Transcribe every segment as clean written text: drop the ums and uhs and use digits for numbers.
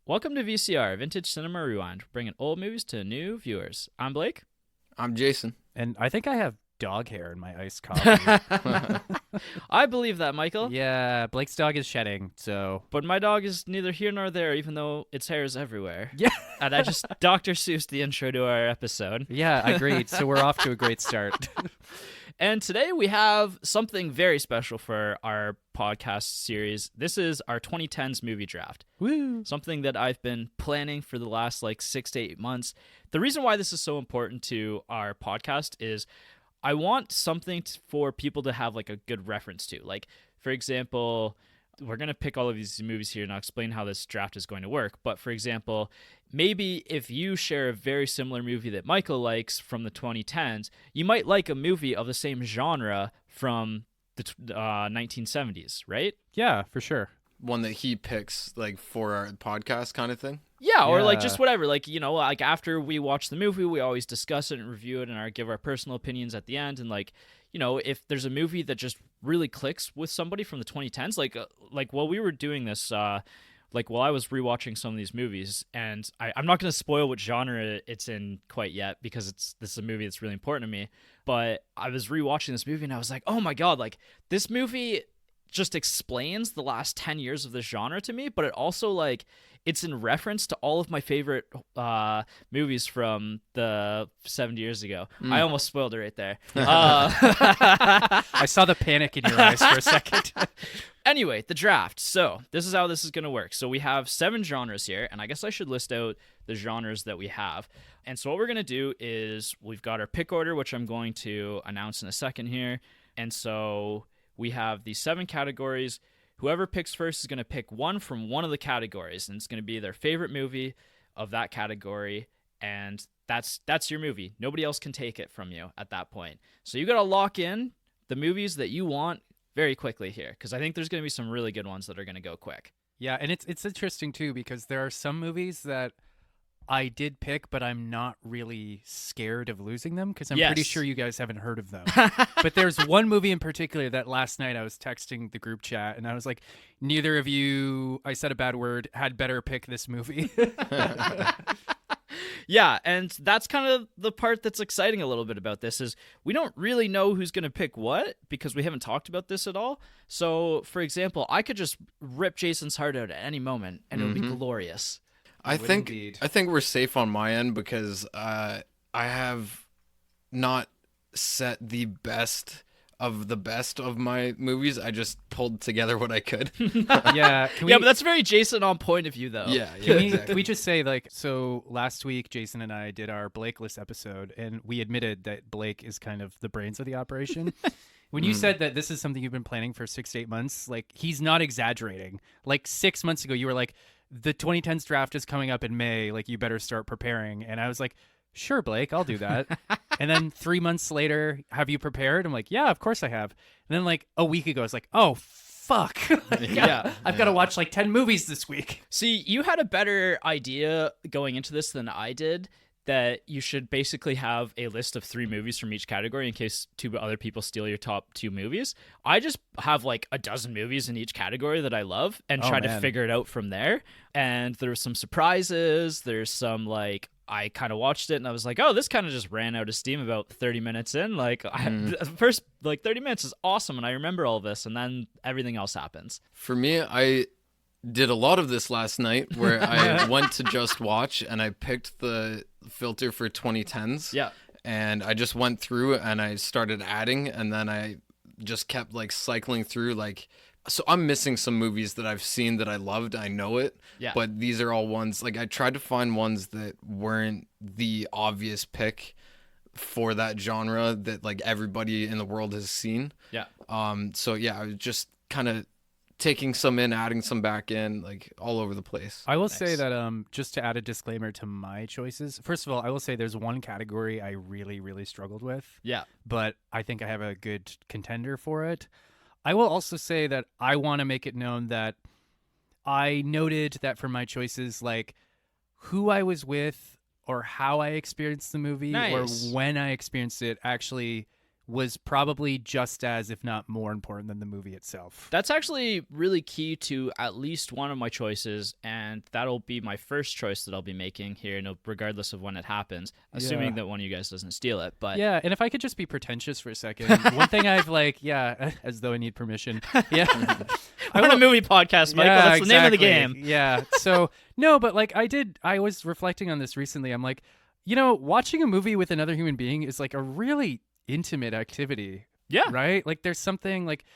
Welcome to VCR, Vintage Cinema Rewind, bringing old movies to new viewers. I'm Blake. I'm Jason. And I think I have dog hair in my iced coffee. I believe that, Michael. Yeah, Blake's dog is shedding, so... But my dog is neither here nor there, even though its hair is everywhere. Yeah. And I just Dr. Seuss'd the intro to our episode. Yeah, agreed. So we're off to a great start. And today we have something very special for our podcast series. This is our 2010s movie draft. Woo! Something that I've been planning for the last 6 to 8 months. The reason why this is so important to our podcast is I want something for people to have a good reference to. For example, we're going to pick all of these movies here and I'll explain how this draft is going to work. But for example, maybe if you share a very similar movie that Michael likes from the 2010s, you might like a movie of the same genre from the 1970s, right? Yeah, for sure. One that he picks for our podcast kind of thing. Yeah, or Yeah. just whatever. After we watch the movie, we always discuss it and review it and give our personal opinions at the end. And if there's a movie that just really clicks with somebody from the 2010s, while we were doing this, while I was rewatching some of these movies, and I'm not going to spoil what genre it's in quite yet because this is a movie that's really important to me. But I was rewatching this movie and I was like, oh my god, this movie just explains the last 10 years of this genre to me, but it also it's in reference to all of my favorite movies from the 70 years ago. I almost spoiled it right there. I saw the panic in your eyes for a second. Anyway, the draft. So this is how this is going to work. So we have 7 genres here, and I guess I should list out the genres that we have. And so what we're going to do is we've got our pick order, which I'm going to announce in a second here. And so we have these 7 categories. Whoever picks first is going to pick one from one of the categories, and it's going to be their favorite movie of that category, and that's your movie. Nobody else can take it from you at that point. So you got to lock in the movies that you want very quickly here, because I think there's going to be some really good ones that are going to go quick. Yeah, and it's interesting, too, because there are some movies that I did pick, but I'm not really scared of losing them because I'm pretty Yes. sure you guys haven't heard of them. But there's one movie in particular that last night I was texting the group chat and I was like, neither of you, I said a bad word, had better pick this movie. Yeah, and that's kind of the part that's exciting a little bit about this is we don't really know who's going to pick what because we haven't talked about this at all. So, for example, I could just rip Jason's heart out at any moment and it would be glorious. I would think indeed. I think we're safe on my end because I have not set the best of my movies. I just pulled together what I could. Yeah, can we, Yeah, but that's very Jason on point of view, though. yeah, Can exactly. we just say, so last week, Jason and I did our Blakeless episode, and we admitted that Blake is kind of the brains of the operation. When you said that this is something you've been planning for 6 to 8 months, he's not exaggerating. 6 months ago, you were like, the 2010s draft is coming up in May, you better start preparing. And I was like, sure, Blake, I'll do that. And then 3 months later, have you prepared? I'm like, yeah, of course I have. And then a week ago, I was like, oh, fuck. Yeah. I've got to watch 10 movies this week. See, you had a better idea going into this than I did, that you should basically have a list of 3 movies from each category in case 2 other people steal your top 2 movies. I just have a dozen movies in each category that I love and try to man. figure it out from there. And there's some surprises. There's some I kind of watched it and I was like, oh, this kind of just ran out of steam about 30 minutes in. The first 30 minutes is awesome and I remember all this, and then everything else happens. For me, I did a lot of this last night where I went to Just Watch and I picked the filter for 2010s. Yeah. And I just went through and I started adding, and then I just kept cycling through so I'm missing some movies that I've seen that I loved. I know it. Yeah. But these are all ones I tried to find ones that weren't the obvious pick for that genre that everybody in the world has seen. Yeah. So yeah, I was just kind of taking some in, adding some back in, all over the place. I will say that just to add a disclaimer to my choices, first of all, I will say there's one category I really, really struggled with, Yeah. but I think I have a good contender for it. I will also say that I want to make it known that I noted that for my choices, who I was with or how I experienced the movie Nice. or when I experienced it actually was probably just as, if not more important than the movie itself. That's actually really key to at least one of my choices, and that'll be my first choice that I'll be making here, regardless of when it happens, assuming that one of you guys doesn't steal it. But yeah, and if I could just be pretentious for a second, one thing I've as though I need permission. Yeah, I'm on a movie podcast, Michael. That's the name of the game. Yeah. So no, but I was reflecting on this recently. I'm like, watching a movie with another human being is like a really intimate activity. Yeah. Right? Like there's something like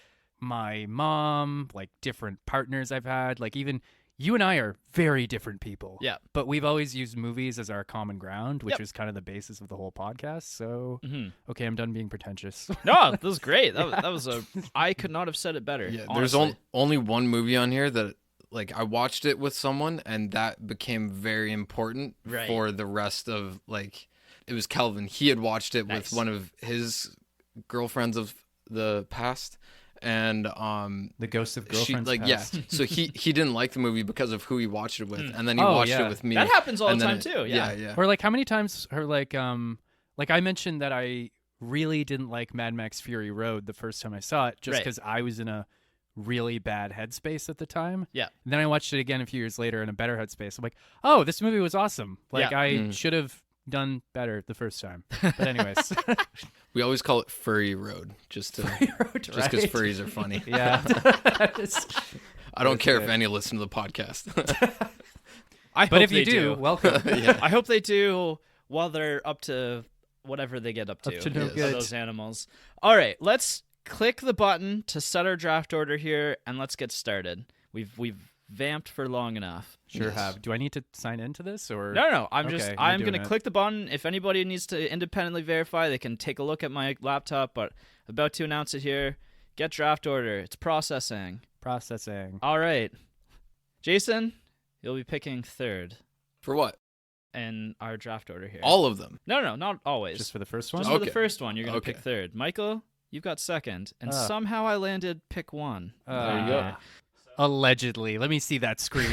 my mom, like different partners I've had, like even you and I are very different people. Yeah. But we've always used movies as our common ground, which is kind of the basis of the whole podcast. So, okay, I'm done being pretentious. No, that was great. That was I could not have said it better. Yeah, honestly. there's only one movie on here that like I watched it with someone and that became very important for the rest of like it was Kelvin. He had watched it with one of his girlfriends of the past, and the ghost of girlfriends past. Yeah. So he didn't like the movie because of who he watched it with, and then he watched it with me. That happens all the time too. Yeah. Or like how many times like I mentioned that I really didn't like Mad Max Fury Road the first time I saw it, just because I was in a really bad headspace at the time. Yeah. And then I watched it again a few years later in a better headspace. I'm like, oh, this movie was awesome. Like I should have done better the first time. But anyways. We always call it Furry Road just because furries are funny. Yeah. I don't care if any listen to the podcast. But if you do, welcome. I hope they do while they're up to whatever they get up to. Up to no good. Those animals. All right, let's click the button to set our draft order here, and let's get started. We've vamped for long enough. Sure have. Do I need to sign into this or No. I'm going to click the button. If anybody needs to independently verify, they can take a look at my laptop, but about to announce it here. Get draft order. It's processing. All right. Jason, you'll be picking third. For what? In our draft order here. All of them? No, not always. Just for the first one? Just for the first one, you're going to pick third. Michael, you've got second, and somehow I landed pick one. There you go. Allegedly. Let me see that screen.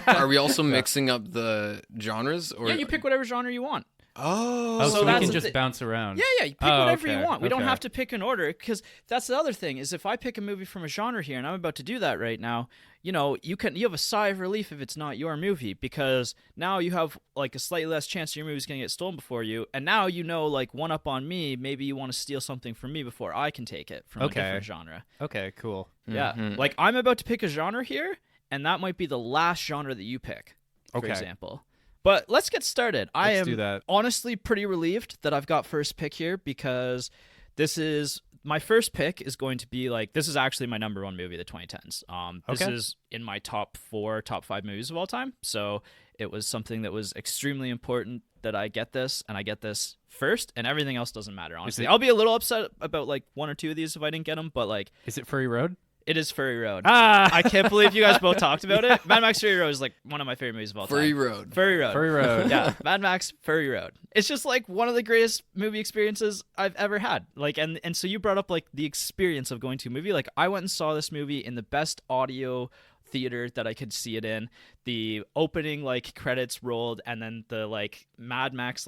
Are we also mixing up the genres? Or yeah, you pick whatever genre you want. Oh, so we can just bounce around. Yeah, you pick whatever you want. We don't have to pick an order, because that's the other thing, is if I pick a movie from a genre here, and I'm about to do that right now, you have a sigh of relief if it's not your movie, because now you have like a slightly less chance your movie's going to get stolen before you, and now like one up on me, maybe you want to steal something from me before I can take it from a different genre. Okay, cool. Yeah, like I'm about to pick a genre here, and that might be the last genre that you pick, for example. But let's get started. Let's do that. Honestly pretty relieved that I've got first pick here, because my first pick is going to be this is actually my number one movie of the 2010s. This is in my top 5 movies of all time. So it was something that was extremely important that I get this, and I get this first, and everything else doesn't matter, honestly. I'll be a little upset about one or two of these if I didn't get them, but Is it Furry Road? It is Furry Road. I can't believe you guys both talked about it. Mad Max Fury Road is one of my favorite movies of all time. Furry Road. Furry Road. Yeah, Mad Max Furry Road. It's just one of the greatest movie experiences I've ever had. And so you brought up the experience of going to a movie. I went and saw this movie in the best audio theater that I could see it in. The opening credits rolled, and then the Mad Max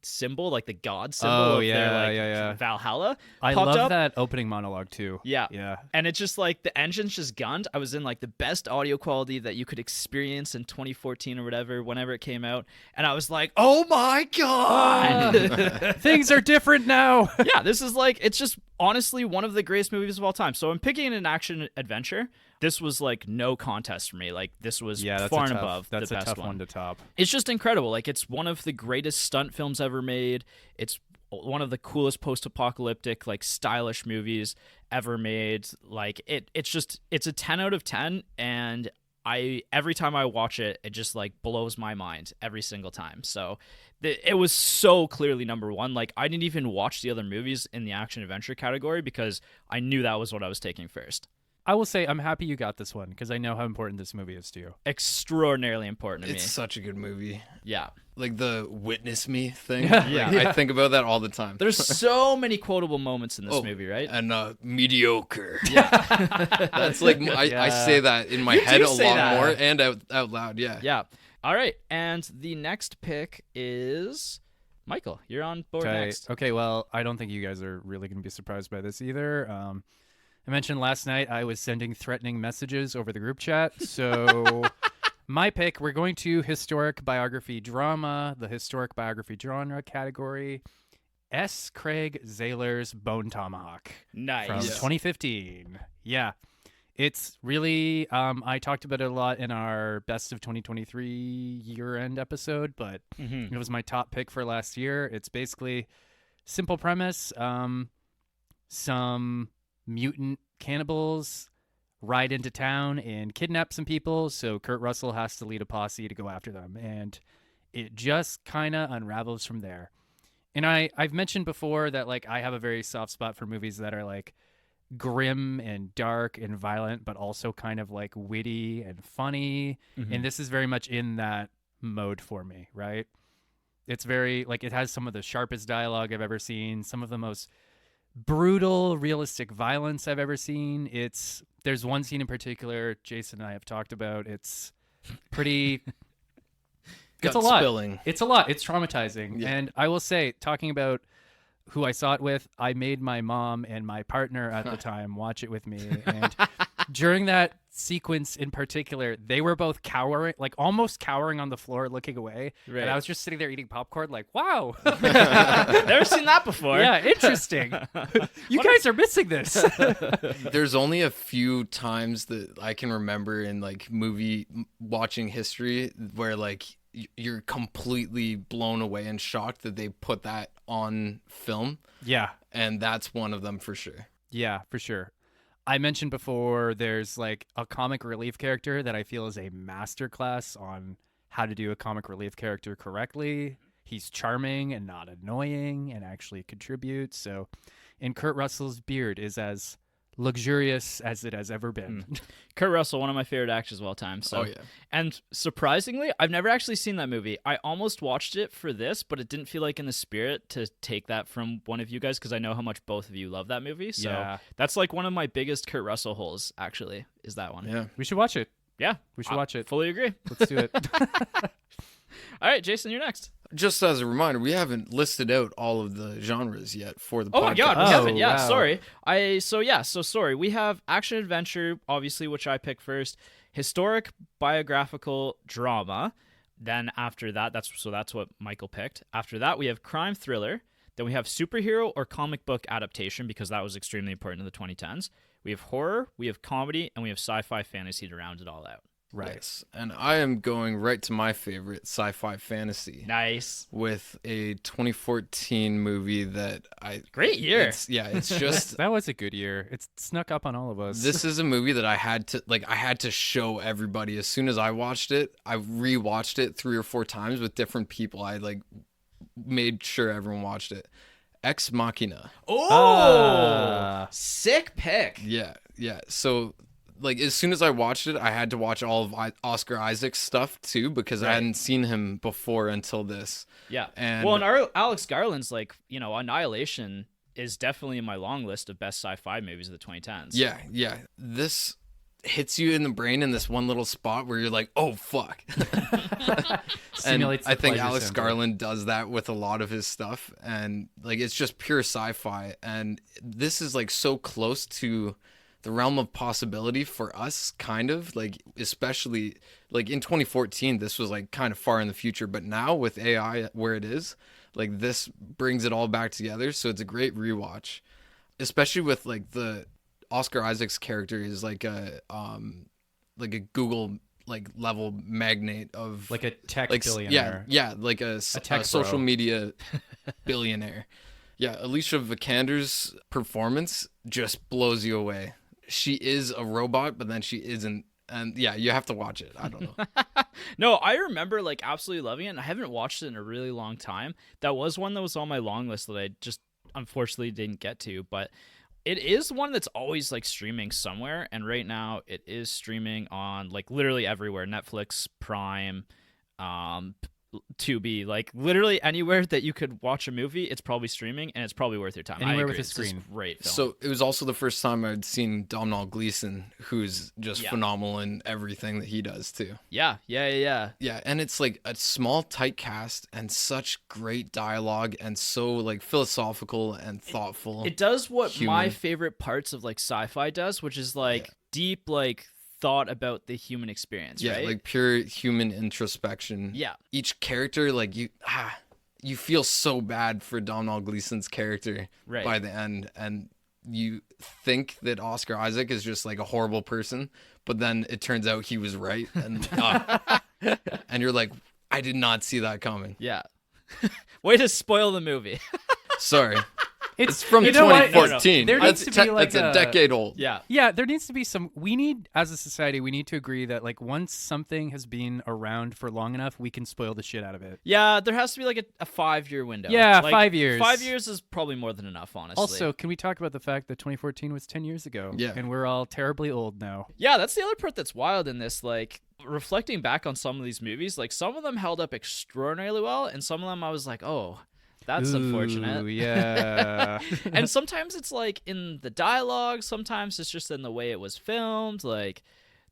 symbol, the god symbol of their Valhalla. I popped love up. that opening monologue too. Yeah. And it's just the engine's just gunned. I was in the best audio quality that you could experience in 2014 or whenever it came out. And I was like, oh my God. Things are different now. Yeah, this is it's just honestly one of the greatest movies of all time. So I'm picking an action adventure. This was no contest for me. This was far and above the best one. That's a tough one to top. It's just incredible. It's one of the greatest stunt films ever made. It's one of the coolest post-apocalyptic, stylish movies ever made. It's a 10 out of 10, and every time I watch it, it just blows my mind every single time. So it was so clearly number one. I didn't even watch the other movies in the action adventure category because I knew that was what I was taking first. I will say I'm happy you got this one because I know how important this movie is to you. Extraordinarily important to me. It's such a good movie. Yeah. The witness me thing. Yeah. I think about that all the time. There's so many quotable moments in this movie, right? And mediocre. Yeah. That's I say that in my head a lot more and out loud. Yeah. Yeah. All right. And the next pick is Michael, you're on board Okay. next. Okay, well, I don't think you guys are really going to be surprised by this either. I mentioned last night I was sending threatening messages over the group chat. So my pick, we're going to historic biography drama, the historic biography genre category. S. Craig Zahler's Bone Tomahawk. Nice. From 2015. Yeah. It's really, I talked about it a lot in our Best of 2023 year-end episode, but it was my top pick for last year. It's basically simple premise. Some mutant cannibals ride into town and kidnap some people, so Kurt Russell has to lead a posse to go after them, and it just kind of unravels from there. And I've mentioned before that, like, I have a very soft spot for movies that are, like, grim and dark and violent, but also kind of, like, witty and funny. And this is very much in that mode for me, right? It's very, like, it has some of the sharpest dialogue I've ever seen, some of the most brutal, realistic violence I've ever seen. There's one scene in particular Jason and I have talked about. It's pretty... It's a lot. Spilling. It's a lot. It's traumatizing. Yeah. And I will say, talking about who I saw it with, I made my mom and my partner at the time watch it with me. And during that sequence in particular, they were both cowering, like almost cowering on the floor, looking away. Right. And I was just sitting there eating popcorn, like, wow. Never seen that before. Yeah, interesting. You guys are missing this. There's only a few times that I can remember in like movie watching history where like you're completely blown away and shocked that they put that on film. Yeah. And that's one of them for sure. Yeah, for sure. I mentioned before there's like a comic relief character that I feel is a masterclass on how to do a comic relief character correctly. He's charming and not annoying and actually contributes. So, and Kurt Russell's beard is as luxurious as it has ever been. Kurt Russell, one of my favorite actors of all time. So, Oh, yeah. And surprisingly, I've never actually seen that movie. I almost watched it for this, but it didn't feel like in the spirit to take that from one of you guys because I know how much both of you love that movie. So Yeah. that's like one of my biggest Kurt Russell holes, actually, is that one. Yeah. We should watch it. Yeah. We should watch it. Fully agree. Let's do it. All right, Jason, you're next. Just as a reminder, we haven't listed out all of the genres yet for the Oh my podcast. god, we Oh, haven't. Yeah, wow. sorry. So sorry. We have action adventure, obviously, which I picked first. Historic biographical drama. Then after that, that's what Michael picked. After that, we have crime thriller. Then we have superhero or comic book adaptation because that was extremely important in the 2010s. We have horror, we have comedy, and we have sci-fi fantasy to round it all out. Right. Yes. And I am going right to my favorite sci-fi fantasy Nice. with a 2014 movie that Great year. It's just That was a good year. It snuck up on all of us. this is a movie that I had to show everybody as soon as I watched it. I rewatched it 3 or 4 times with different people. I like made sure everyone watched it. Ex Machina. Oh, sick pick. Yeah. So like as soon as I watched it, I had to watch all of Oscar Isaac's stuff too because I Right. hadn't seen him before until this. Yeah. And Well, and Alex Garland's like, Annihilation is definitely in my long list of best sci-fi movies of the 2010s. yeah. This hits you in the brain in this one little spot where you're like, oh fuck. And Simulates I the think pleasure Alex center. Garland does that with a lot of his stuff, and like it's just pure sci-fi, and this is like so close to the realm of possibility for us, kind of like, especially like in 2014 this was like kind of far in the future, but now with AI where it is, like this brings it all back together. So it's a great rewatch, especially with like the Oscar Isaac's character is like a Google like level magnate of like a tech like billionaire. yeah, like a tech social bro. media billionaire. Yeah, Alicia Vikander's performance just blows you away. She is a robot, but then she isn't. And yeah, you have to watch it. I don't know. No, I remember like absolutely loving it, and I haven't watched it in a really long time. That was one that was on my long list that I just unfortunately didn't get to, but it is one that's always like streaming somewhere, and right now it is streaming on like literally everywhere: Netflix, Prime, Tubi, like literally anywhere that you could watch a movie, it's probably streaming and it's probably worth your time. Anywhere with a screen. It's a great film. So it was also the first time I'd seen Domhnall Gleeson, who's just phenomenal in everything that he does too. Yeah, and it's like a small, tight cast and such great dialogue and so like philosophical and thoughtful. It does what my favorite parts of like sci-fi does, which is like deep like thought about the human experience, right? Like pure human introspection. Yeah. Each character, like you feel so bad for Domhnall Gleeson's character by the end, and you think that Oscar Isaac is just like a horrible person, but then it turns out he was right, and and you're like, I did not see that coming. Yeah. Way to spoil the movie. Sorry. It's from 2014. There needs to be like it's a decade old. Yeah, there needs to be some. We need, as a society, we need to agree that like once something has been around for long enough, we can spoil the shit out of it. Yeah, there has to be like a 5-year window. Yeah, like, 5 years. 5 years is probably more than enough, honestly. Also, can we talk about the fact that 2014 was 10 years ago? Yeah. And we're all terribly old now. Yeah, that's the other part that's wild in this. Like, reflecting back on some of these movies, like some of them held up extraordinarily well, and some of them I was like, oh, that's unfortunate. Yeah. And sometimes it's like in the dialogue, sometimes it's just in the way it was filmed. Like,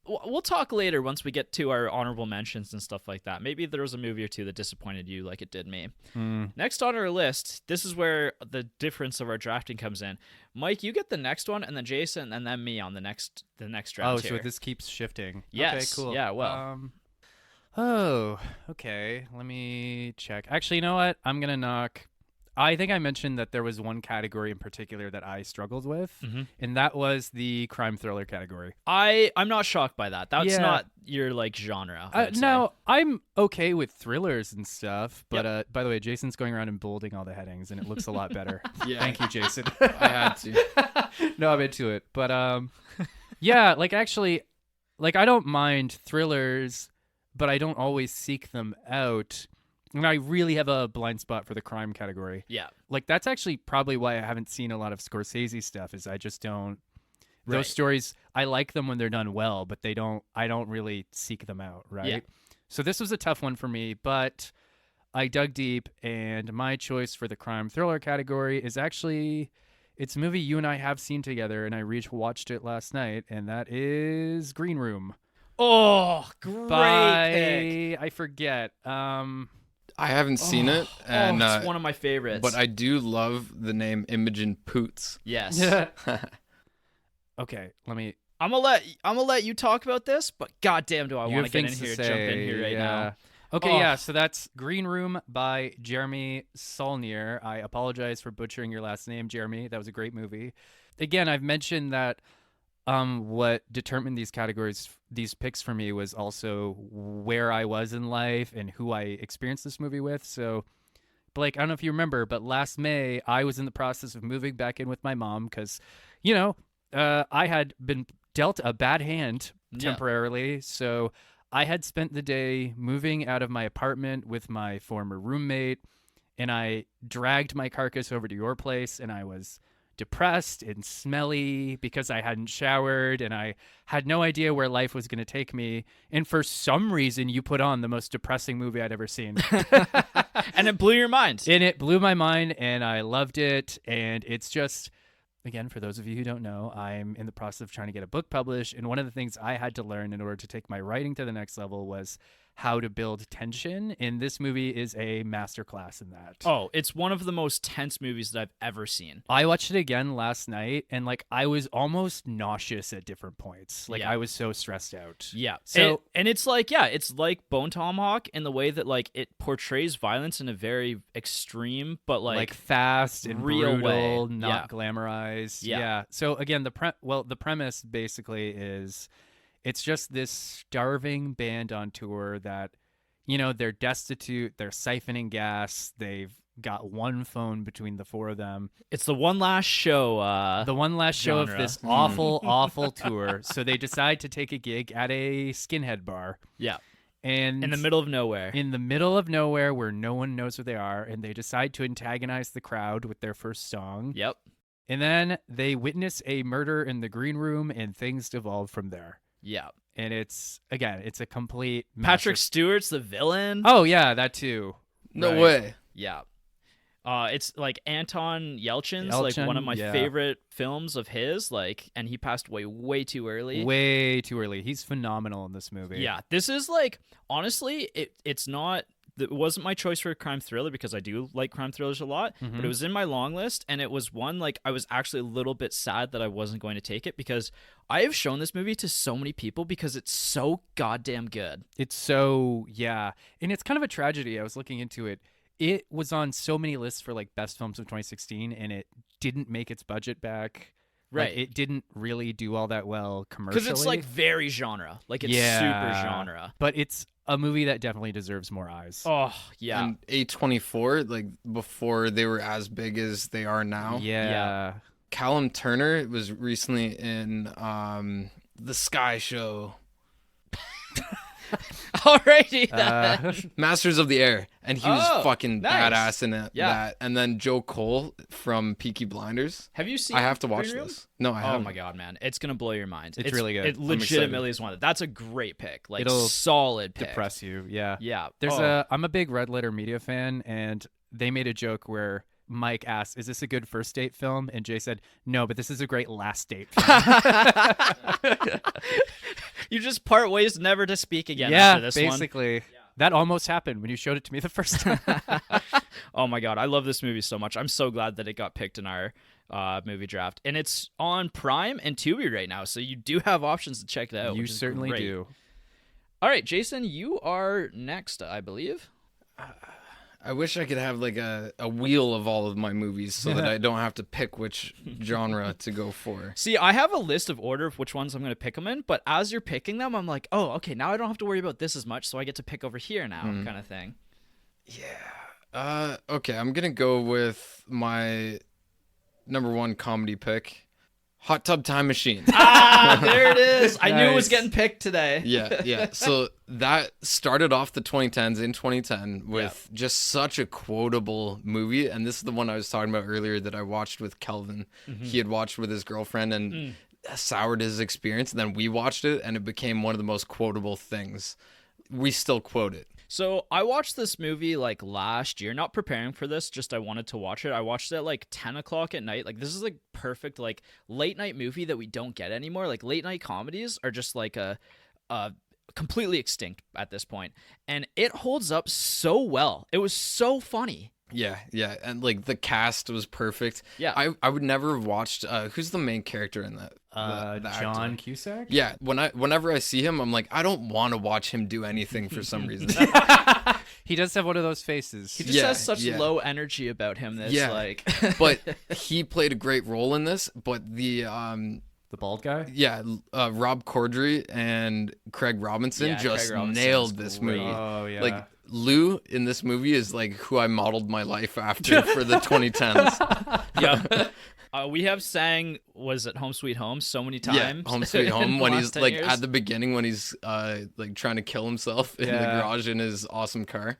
we'll talk later once we get to our honorable mentions and stuff like that. Maybe there was a movie or two that disappointed you like it did me. Next on our list, this is where the difference of our drafting comes in. Mike, you get the next one, and then Jason, and then me on the next draft. Oh, here. so this keeps shifting. Yes. Okay, cool. Yeah, well. Oh, okay. Let me check. Actually, you know what? I'm going to knock. I think I mentioned that there was one category in particular that I struggled with, and that was the crime thriller category. I'm not shocked by that. That's not your like genre. No, I'm okay with thrillers and stuff, but by the way, Jason's going around and bolding all the headings, and it looks a lot better. Thank you, Jason. I had to. No, I'm into it, but yeah, like actually, like I don't mind thrillers, but I don't always seek them out. And I really have a blind spot for the crime category. Yeah. Like, that's actually probably why I haven't seen a lot of Scorsese stuff, is I just don't... Those stories, I like them when they're done well, but I don't really seek them out, right? Yeah. So this was a tough one for me, but I dug deep, and my choice for the crime thriller category is actually... It's a movie you and I have seen together, and I watched it last night, and that is Green Room. Oh, great pick. I forget. I haven't seen it, and it's one of my favorites. But I do love the name Imogen Poots. Yes. Okay, let me. I'm gonna let you talk about this, but goddamn, do I want to get in here, jump in here right now. Okay, yeah. So that's Green Room by Jeremy Saulnier. I apologize for butchering your last name, Jeremy. That was a great movie. Again, I've mentioned that. What determined these categories, these picks for me, was also where I was in life and who I experienced this movie with. So, Blake, I don't know if you remember, but last May, I was in the process of moving back in with my mom because, I had been dealt a bad hand temporarily. So I had spent the day moving out of my apartment with my former roommate, and I dragged my carcass over to your place, and I was depressed and smelly because I hadn't showered, and I had no idea where life was going to take me. And for some reason, you put on the most depressing movie I'd ever seen. And it blew your mind. And it blew my mind, and I loved it. And it's just, again, for those of you who don't know, I'm in the process of trying to get a book published. And one of the things I had to learn in order to take my writing to the next level was how to build tension, and this movie is a masterclass in that. Oh, it's one of the most tense movies that I've ever seen. I watched it again last night, and like I was almost nauseous at different points. Like I was so stressed out. Yeah. So it's like Bone Tomahawk in the way that like it portrays violence in a very extreme but like fast and real brutal, way. not glamorized. Yeah. So again, the premise basically is, it's just this starving band on tour that, they're destitute, they're siphoning gas, they've got one phone between the four of them. It's the one last show. The one last show of this awful, awful tour. So they decide to take a gig at a skinhead bar. Yeah. And in the middle of nowhere. In the middle of nowhere where no one knows where they are, and they decide to antagonize the crowd with their first song. Yep. And then they witness a murder in the green room, and things devolve from there. Yeah. and it's a complete Patrick Stewart's the villain. Oh yeah, that too. No way. Yeah. It's like Anton Yelchin's like one of my favorite films of his, like, and he passed away way too early. Way too early. He's phenomenal in this movie. Yeah, this is like, honestly, it wasn't my choice for a crime thriller because I do like crime thrillers a lot, but it was in my long list, and it was one like I was actually a little bit sad that I wasn't going to take it because I have shown this movie to so many people because it's so goddamn good. It's so, yeah. And it's kind of a tragedy. I was looking into it. It was on so many lists for like best films of 2016, and it didn't make its budget back. Right. Like, it didn't really do all that well commercially. Because it's like very genre. Like it's super genre. But it's a movie that definitely deserves more eyes. Oh, yeah. And A24, like before they were as big as they are now. Yeah. Callum Turner was recently in The Sky Show. Alrighty. Masters of the Air, and he was fucking nice. badass in it. Yeah. That, and then Joe Cole from Peaky Blinders. Have you seen? I have to watch Green Room? this. No, I haven't. Oh my god, man, it's gonna blow your mind. It's really good. It legitimately is one. That's a great pick. Like It'll solid pick. Depress you. Yeah. Yeah. I'm a big Red Letter Media fan, and they made a joke where Mike asked, "Is this a good first date film?" And Jay said, "No, but this is a great last date film." You just part ways never to speak again yeah, after this basically. That almost happened when you showed it to me the first time. Oh my god, I love this movie so much. I'm so glad that it got picked in our movie draft, and it's on Prime and Tubi right now, so you do have options to check it out. You certainly do. All right, Jason, you are next, I believe. I wish I could have like a wheel of all of my movies so that I don't have to pick which genre to go for. See, I have a list of order of which ones I'm going to pick them in, but as you're picking them, I'm like, oh, okay, now I don't have to worry about this as much, so I get to pick over here now, kind of thing. Yeah. Okay, I'm going to go with my number one comedy pick, Hot Tub Time Machine. There it is. I knew it was Nice. getting picked today. Yeah. So that started off the 2010s in 2010 with just such a quotable movie. And this is the one I was talking about earlier that I watched with Kelvin. He had watched with his girlfriend and soured his experience. And then we watched it and it became one of the most quotable things. We still quote it. So I watched this movie like last year, not preparing for this, just I wanted to watch it. I watched it at like 10 o'clock at night. Like this is like perfect like late night movie that we don't get anymore. Like late night comedies are just like a completely extinct at this point. And it holds up so well. It was so funny. Yeah. And like the cast was perfect. Yeah. I would never have watched who's the main character in that? The John actor? Cusack? Yeah, whenever I see him, I'm like, I don't want to watch him do anything for some reason. He does have one of those faces. He just has such low energy about him that's like But he played a great role in this, but the bald guy? Yeah, Rob Corddry and Craig Robinson just nailed this movie. Oh, yeah. Like Lou in this movie is like who I modeled my life after for the 2010s. Yeah. We have sang was it Home Sweet Home so many times. Yeah, Home Sweet Home when he's like years. at the beginning when he's like trying to kill himself in the garage in his awesome car.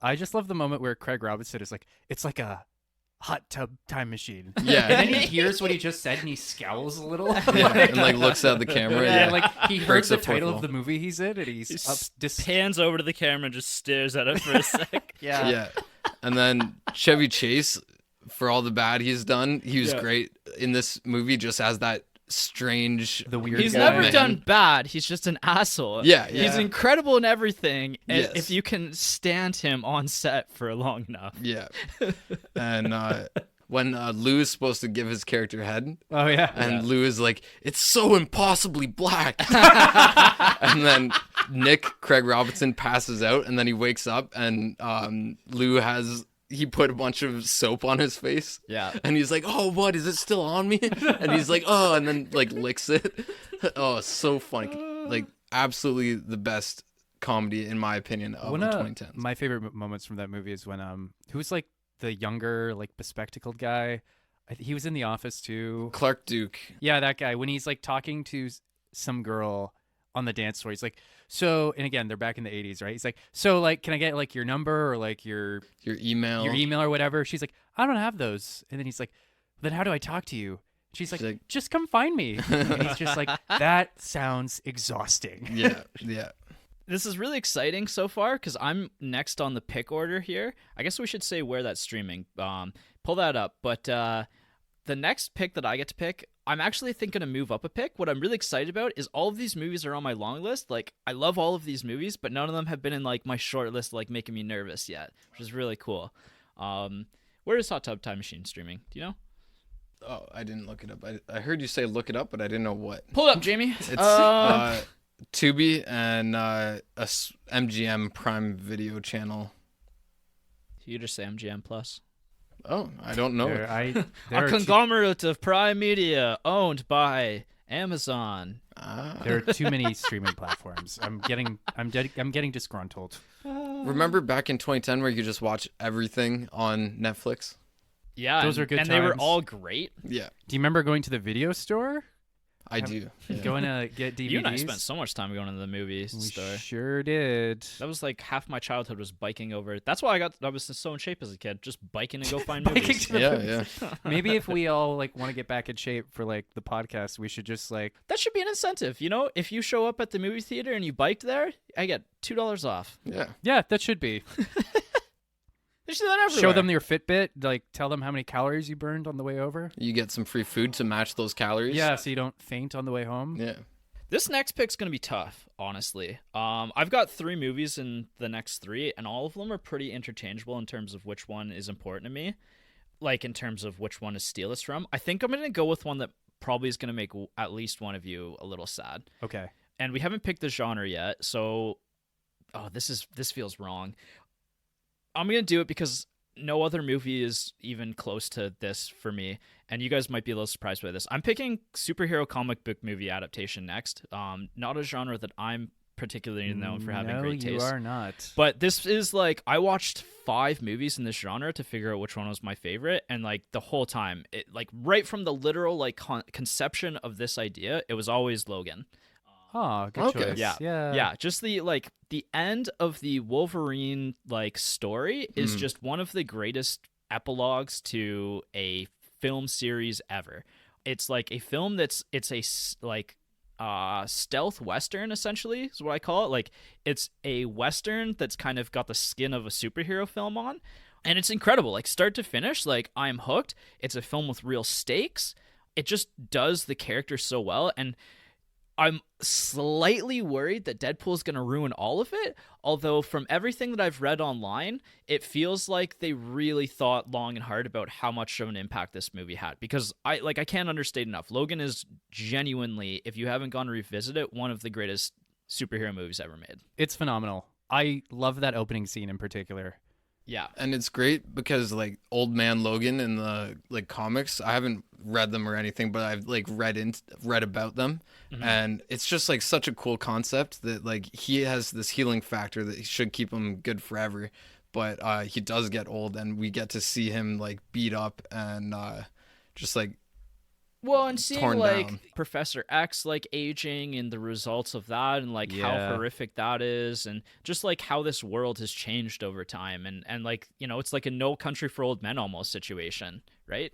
I just love the moment where Craig Robinson is like, it's like a hot tub time machine. Yeah. And then he hears what he just said and he scowls a little. And like looks at the camera. Yeah, like he heard Breaks the the fourth title wall. of the movie he's in and he's up pans over to the camera and just stares at it for a sec. Yeah. And then Chevy Chase, for all the bad he's done, he was great in this movie just as that strange, the weird He's guy. never done bad. He's just an asshole. Yeah. He's incredible in everything. And Yes. if you can stand him on set for long enough. Yeah. And when Lou is supposed to give his character head, Oh, yeah. and Lou is like, it's so impossibly black. And then Craig Robinson passes out, and then he wakes up, and Lou he put a bunch of soap on his face. Yeah. And he's like, oh, what? Is it still on me? And he's like, oh, and then like licks it. Oh, so funny. Like absolutely the best comedy, in my opinion, of One the of 2010s. my favorite moments from that movie is when who's like the younger, like bespectacled guy. He was in The Office too. Clark Duke. Yeah, that guy. When he's like talking to some girl on the dance floor, he's like, so, and again, they're back in the 80s, right? He's like, so like, can I get like your number or like your Your email. or whatever? She's like, I don't have those. And then he's like, then how do I talk to you? She's like, just come find me. And he's just like, that sounds exhausting. Yeah. This is really exciting so far because I'm next on the pick order here. I guess we should say where that's streaming. Pull that up. But the next pick that I get to pick, I'm actually thinking to move up a pick. What I'm really excited about is all of these movies are on my long list. Like, I love all of these movies, but none of them have been in like my short list, like making me nervous yet, which is really cool. Where is Hot Tub Time Machine streaming? Do you know? Oh, I didn't look it up. I heard you say look it up, but I didn't know what. Pull it up, Jamie. It's Tubi and MGM Prime Video channel. You just say MGM Plus. Oh, I don't know. A conglomerate of Prime Media owned by Amazon. There are too many streaming platforms. I'm getting disgruntled. Remember back in 2010 where you could just watch everything on Netflix? Yeah, those are good and times. they were all great. Yeah. Do you remember going to the video store? I do. Yeah. Going to get DVDs? You and I spent so much time going to the movie store. We sure did. That was like half my childhood was biking over it. That's why I was so in shape as a kid, just biking to go find movies. Yeah. Maybe if we all like want to get back in shape for like the podcast, we should just like that should be an incentive. You know, if you show up at the movie theater and you biked there, I get $2 off. Yeah, that should be. They should do that everywhere. Show them your Fitbit, like tell them how many calories you burned on the way over. You get some free food to match those calories. Yeah, so you don't faint on the way home. Yeah. This next pick's going to be tough, honestly. I've got 3 movies in the next 3, and all of them are pretty interchangeable in terms of which one is important to me, like in terms of which one to steal this from. I think I'm going to go with one that probably is going to make at least one of you a little sad. Okay. And we haven't picked the genre yet, so this feels wrong. I'm going to do it because no other movie is even close to this for me, and you guys might be a little surprised by this. I'm picking superhero comic book movie adaptation next. Not a genre that I'm particularly known for having great taste. No, you are not. But this is like, I watched 5 movies in this genre to figure out which one was my favorite, and like the whole time, it like right from the literal like conception of this idea, it was always Logan. Oh, good choice. Yeah. Just the end of the Wolverine like story is just one of the greatest epilogues to a film series ever. It's like a film it's a like stealth western, essentially is what I call it. Like, it's a western that's kind of got the skin of a superhero film on, and it's incredible. Like, start to finish, like, I'm hooked. It's a film with real stakes. It just does the character so well, and I'm slightly worried that Deadpool's going to ruin all of it, although from everything that I've read online, it feels like they really thought long and hard about how much of an impact this movie had, because I can't understate enough. Logan is genuinely, if you haven't gone to revisit it, one of the greatest superhero movies ever made. It's phenomenal. I love that opening scene in particular. Yeah. And it's great because like Old Man Logan in the like comics, I haven't read them or anything, but I've like read about them. Mm-hmm. And it's just like such a cool concept that like he has this healing factor that should keep him good forever. But he does get old, and we get to see him like beat up and just like and seeing like down. Professor X like aging and the results of that, and like how horrific that is, and just like how this world has changed over time, and like, you know, it's like a No Country for Old Men almost situation, right?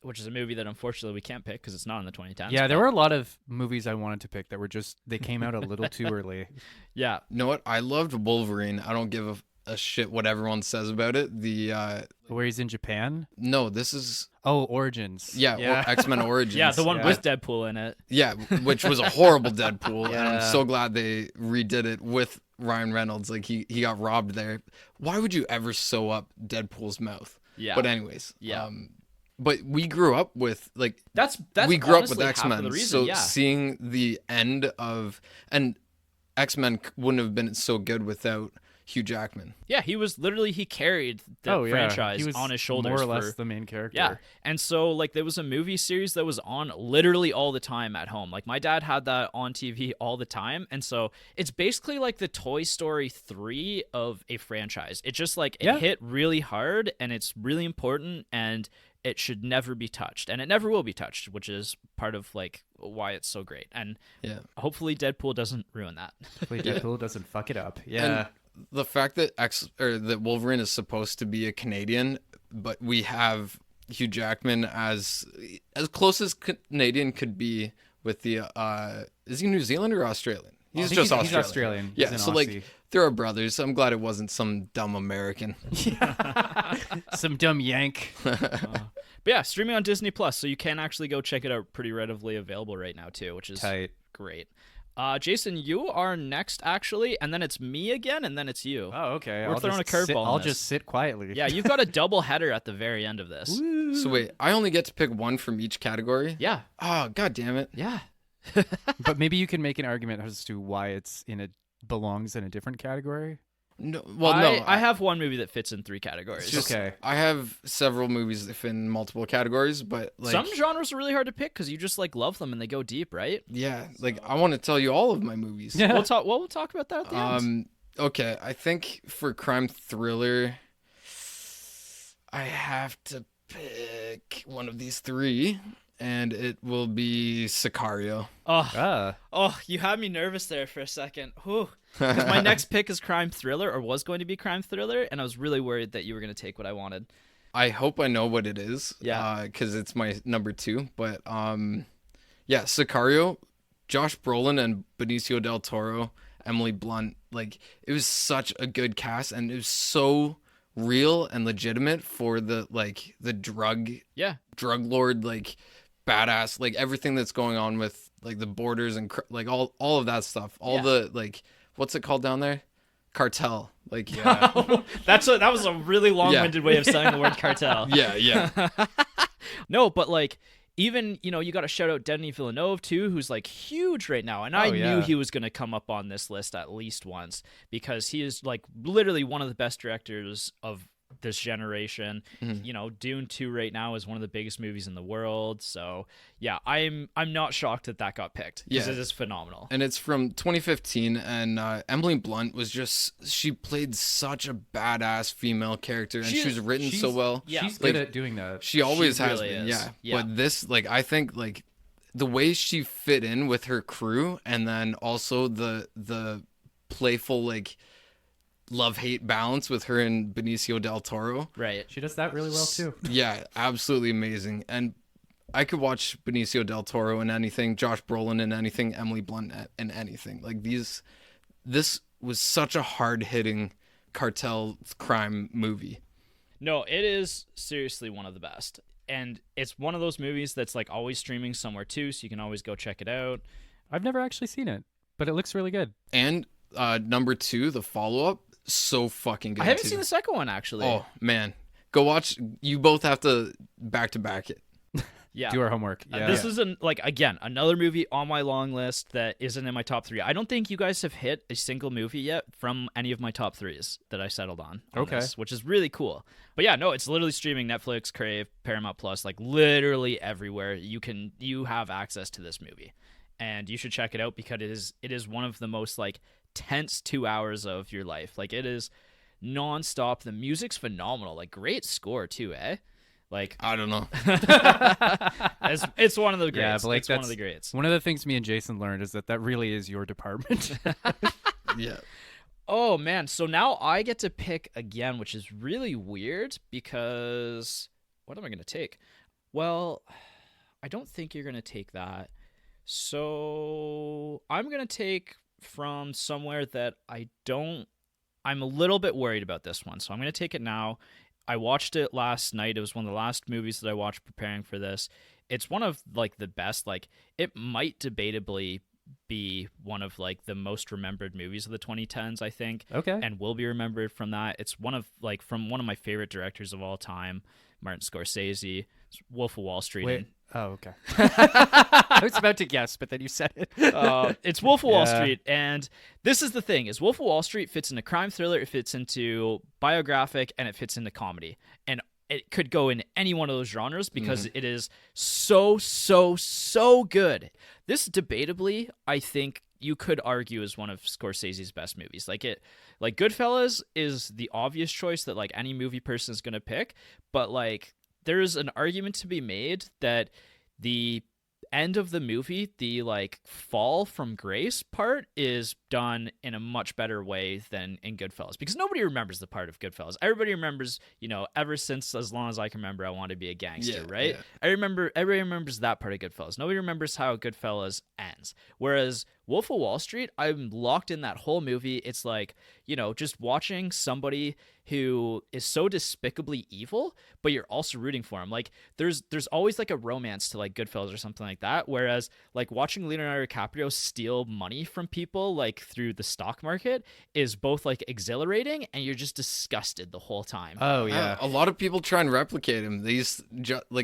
Which is a movie that unfortunately we can't pick because it's not in the 2010s. Yeah, there were a lot of movies I wanted to pick that were just, they came out a little too early. Yeah. You know what? I loved Wolverine. I don't give a shit what everyone says about it. The where he's in Japan? No, this is Origins. Yeah. X-Men Origins. Yeah, the one with Deadpool in it. Yeah, which was a horrible Deadpool. And I'm so glad they redid it with Ryan Reynolds. Like he got robbed there. Why would you ever sew up Deadpool's mouth? Yeah. But anyways, but we grew up with like that's we grew up with half of X-Men. the reason, So seeing the end of, and X-Men wouldn't have been so good without Hugh Jackman. Yeah, he carried the franchise on his shoulders. More or less the main character. Yeah, and so like there was a movie series that was on literally all the time at home. Like my dad had that on TV all the time, and so it's basically like the Toy Story 3 of a franchise. It just like it hit really hard, and it's really important, and it should never be touched, and it never will be touched, which is part of like why it's so great. And hopefully Deadpool doesn't ruin that. Hopefully Deadpool doesn't fuck it up. Yeah. And the fact that that Wolverine is supposed to be a Canadian, but we have Hugh Jackman as close as Canadian could be with the is he New Zealand or Australian? He's just Australian. He's Australian. Yeah, He's so an like Aussie. they're our brothers. I'm glad it wasn't some dumb American. Some dumb yank. But yeah, streaming on Disney Plus, so you can actually go check it out. Pretty readily available right now too, which is Tight. great. Jason, you are next actually, and then it's me again, and then it's you. Oh, okay. We're throwing a curveball. I'll just sit quietly. Yeah, you've got a double header at the very end of this. So wait, I only get to pick one from each category? Yeah. Oh, god damn it. Yeah. But maybe you can make an argument as to why it's belongs in a different category. No, well, no. I have one movie that fits in 3 categories. Okay. I have several movies that fit in multiple categories, but like some genres are really hard to pick because you just like love them and they go deep, right? yeah, like I want to tell you all of my movies. Yeah. We'll talk about that at the end. Okay, I think for crime thriller, I have to pick one of these 3, and it will be Sicario. Oh, you had me nervous there for a second. Whew. 'Cause my next pick is crime thriller, or was going to be crime thriller, and I was really worried that you were going to take what I wanted. I hope I know what it is. Yeah. Because it's my number 2. But yeah, Sicario, Josh Brolin and Benicio del Toro, Emily Blunt. Like it was such a good cast, and it was so real and legitimate for the drug lord, like badass, like everything that's going on with like the borders and like all of that stuff. All the like. What's it called down there? Cartel. Like that was a really long-winded way of saying the word cartel. Yeah. No, but like even, you got to shout out Denis Villeneuve too, who's like huge right now. And I knew he was going to come up on this list at least once because he is like literally one of the best directors of this generation. Dune 2 right now is one of the biggest movies in the world. So yeah, I'm not shocked that got picked because it is phenomenal. And it's from 2015, and Emily Blunt she played such a badass female character, and she was written so well. Yeah, she's good at doing that. She always has really been. is. Yeah. But this, like, I think like the way she fit in with her crew, and then also the playful like love-hate balance with her and Benicio del Toro. Right. She does that really well too. Yeah, absolutely amazing. And I could watch Benicio del Toro in anything, Josh Brolin in anything, Emily Blunt in anything. Like this was such a hard-hitting cartel crime movie. No, it is seriously one of the best. And it's one of those movies that's like always streaming somewhere too, so you can always go check it out. I've never actually seen it, but it looks really good. And number 2, the follow-up, so fucking good. I haven't too. seen the second one actually. Oh man, go watch. You both have to back it. Yeah, do our homework. Yeah. This is again another movie on my long list that isn't in my top 3. I don't think you guys have hit a single movie yet from any of my top 3s that I settled on this, which is really cool. But yeah, no, it's literally streaming Netflix, Crave, Paramount Plus, like literally everywhere. You have access to this movie, and you should check it out because it is one of the most like tense 2 hours of your life. Like it is nonstop. The music's phenomenal. Like great score too, eh? Like I don't know. it's one of the greats. Yeah, Blake, it's one of the greats. One of the things me and Jason learned is that really is your department. Yeah. Oh man, so now I get to pick again, which is really weird because what am I going to take? Well, I don't think you're going to take that. So I'm going to take from somewhere that I'm a little bit worried about this one. So I'm going to take it now. I watched it last night. It was one of the last movies that I watched preparing for this. It's one of like the best, like it might debatably be one of like the most remembered movies of the 2010s, I think. Okay. And will be remembered from that. It's from one of my favorite directors of all time, Martin Scorsese. It's Wolf of Wall Street. Wait. Oh, okay. I was about to guess, but then you said it. It's Wolf of Wall Street, and this is the thing: is Wolf of Wall Street fits into crime thriller, it fits into biographic, and it fits into comedy, and it could go in any one of those genres because it is so good. This debatably, I think you could argue is one of Scorsese's best movies. Like Goodfellas is the obvious choice that like any movie person is gonna pick, but like. There's an argument to be made that the end of the movie, the like fall from grace part is done in a much better way than in Goodfellas, because nobody remembers the part of Goodfellas. Everybody remembers, ever since as long as I can remember, I want to be a gangster, right? Yeah. Everybody remembers that part of Goodfellas. Nobody remembers how Goodfellas ends. Whereas Wolf of Wall Street, I'm locked in that whole movie. It's like, just watching somebody who is so despicably evil, but you're also rooting for him. Like there's always like a romance to like Goodfellas or something like that. Whereas like watching Leonardo DiCaprio steal money from people like through the stock market is both like exhilarating and you're just disgusted the whole time. Oh yeah. A lot of people try and replicate him.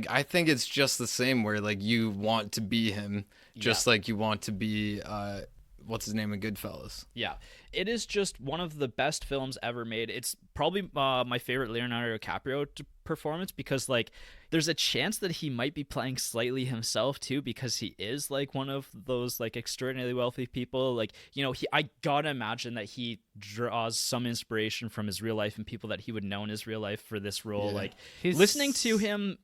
I think it's just the same where like you want to be him just like you want to be what's his name in Goodfellas. Yeah. It is just one of the best films ever made. It's probably my favorite Leonardo DiCaprio performance, because like there's a chance that he might be playing slightly himself too, because he is like one of those like extraordinarily wealthy people. Like, I gotta imagine that he draws some inspiration from his real life and people that he would know in his real life for this role. Yeah. Like listening to him,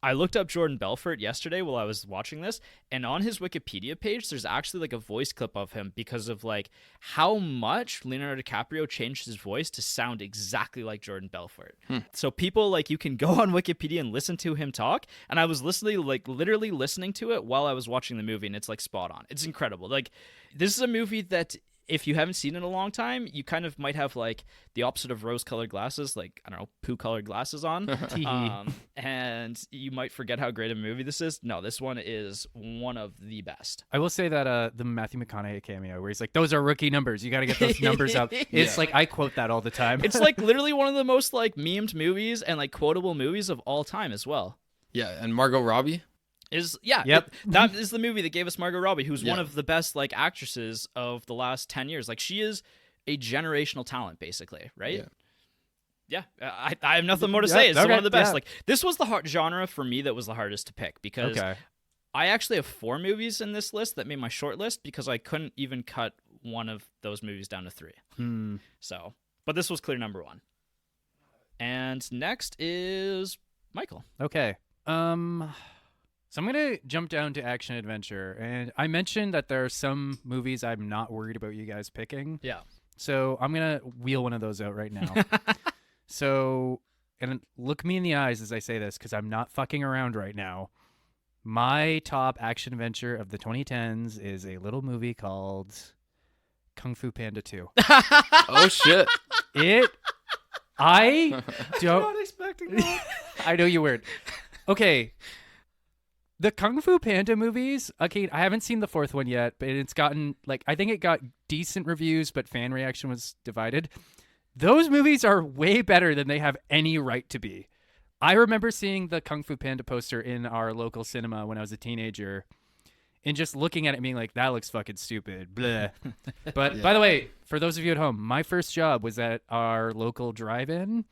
I looked up Jordan Belfort yesterday while I was watching this, and on his Wikipedia page, there's actually like a voice clip of him because of like how much Leonardo DiCaprio changed his voice to sound exactly like Jordan Belfort. So people like you can go on Wikipedia and listen to him talk, and I was literally listening to it while I was watching the movie, and it's like spot on. It's incredible. Like this is a movie that if you haven't seen it in a long time, you kind of might have like the opposite of rose-colored glasses, like, I don't know, poo-colored glasses on. And you might forget how great a movie this is. No, this one is one of the best. I will say that the Matthew McConaughey cameo where he's like, those are rookie numbers. You got to get those numbers up. It's like, I quote that all the time. It's like literally one of the most like memed movies and like quotable movies of all time as well. Yeah, and Margot Robbie. That is the movie that gave us Margot Robbie, who's one of the best like actresses of the last 10 years. Like she is a generational talent basically, right? I have nothing more to say. It's one of the best. Like this was the hard genre for me that was the hardest to pick, because I actually have 4 movies in this list that made my short list because I couldn't even cut one of those movies down to 3. So, but this was clear number 1. And next is Michael. Okay. So I'm going to jump down to action adventure. And I mentioned that there are some movies I'm not worried about you guys picking. Yeah. So I'm going to wheel one of those out right now. So, and look me in the eyes as I say this, because I'm not fucking around right now. My top action adventure of the 2010s is a little movie called Kung Fu Panda 2. Oh, shit. I don't... not expecting that. I know you weren't. Okay. The Kung Fu Panda movies, okay, I haven't seen the 4th one yet, but it's gotten, like, I think it got decent reviews, but fan reaction was divided. Those movies are way better than they have any right to be. I remember seeing the Kung Fu Panda poster in our local cinema when I was a teenager, and just looking at it and being like, that looks fucking stupid. Blah. But by the way, for those of you at home, my first job was at our local drive-in,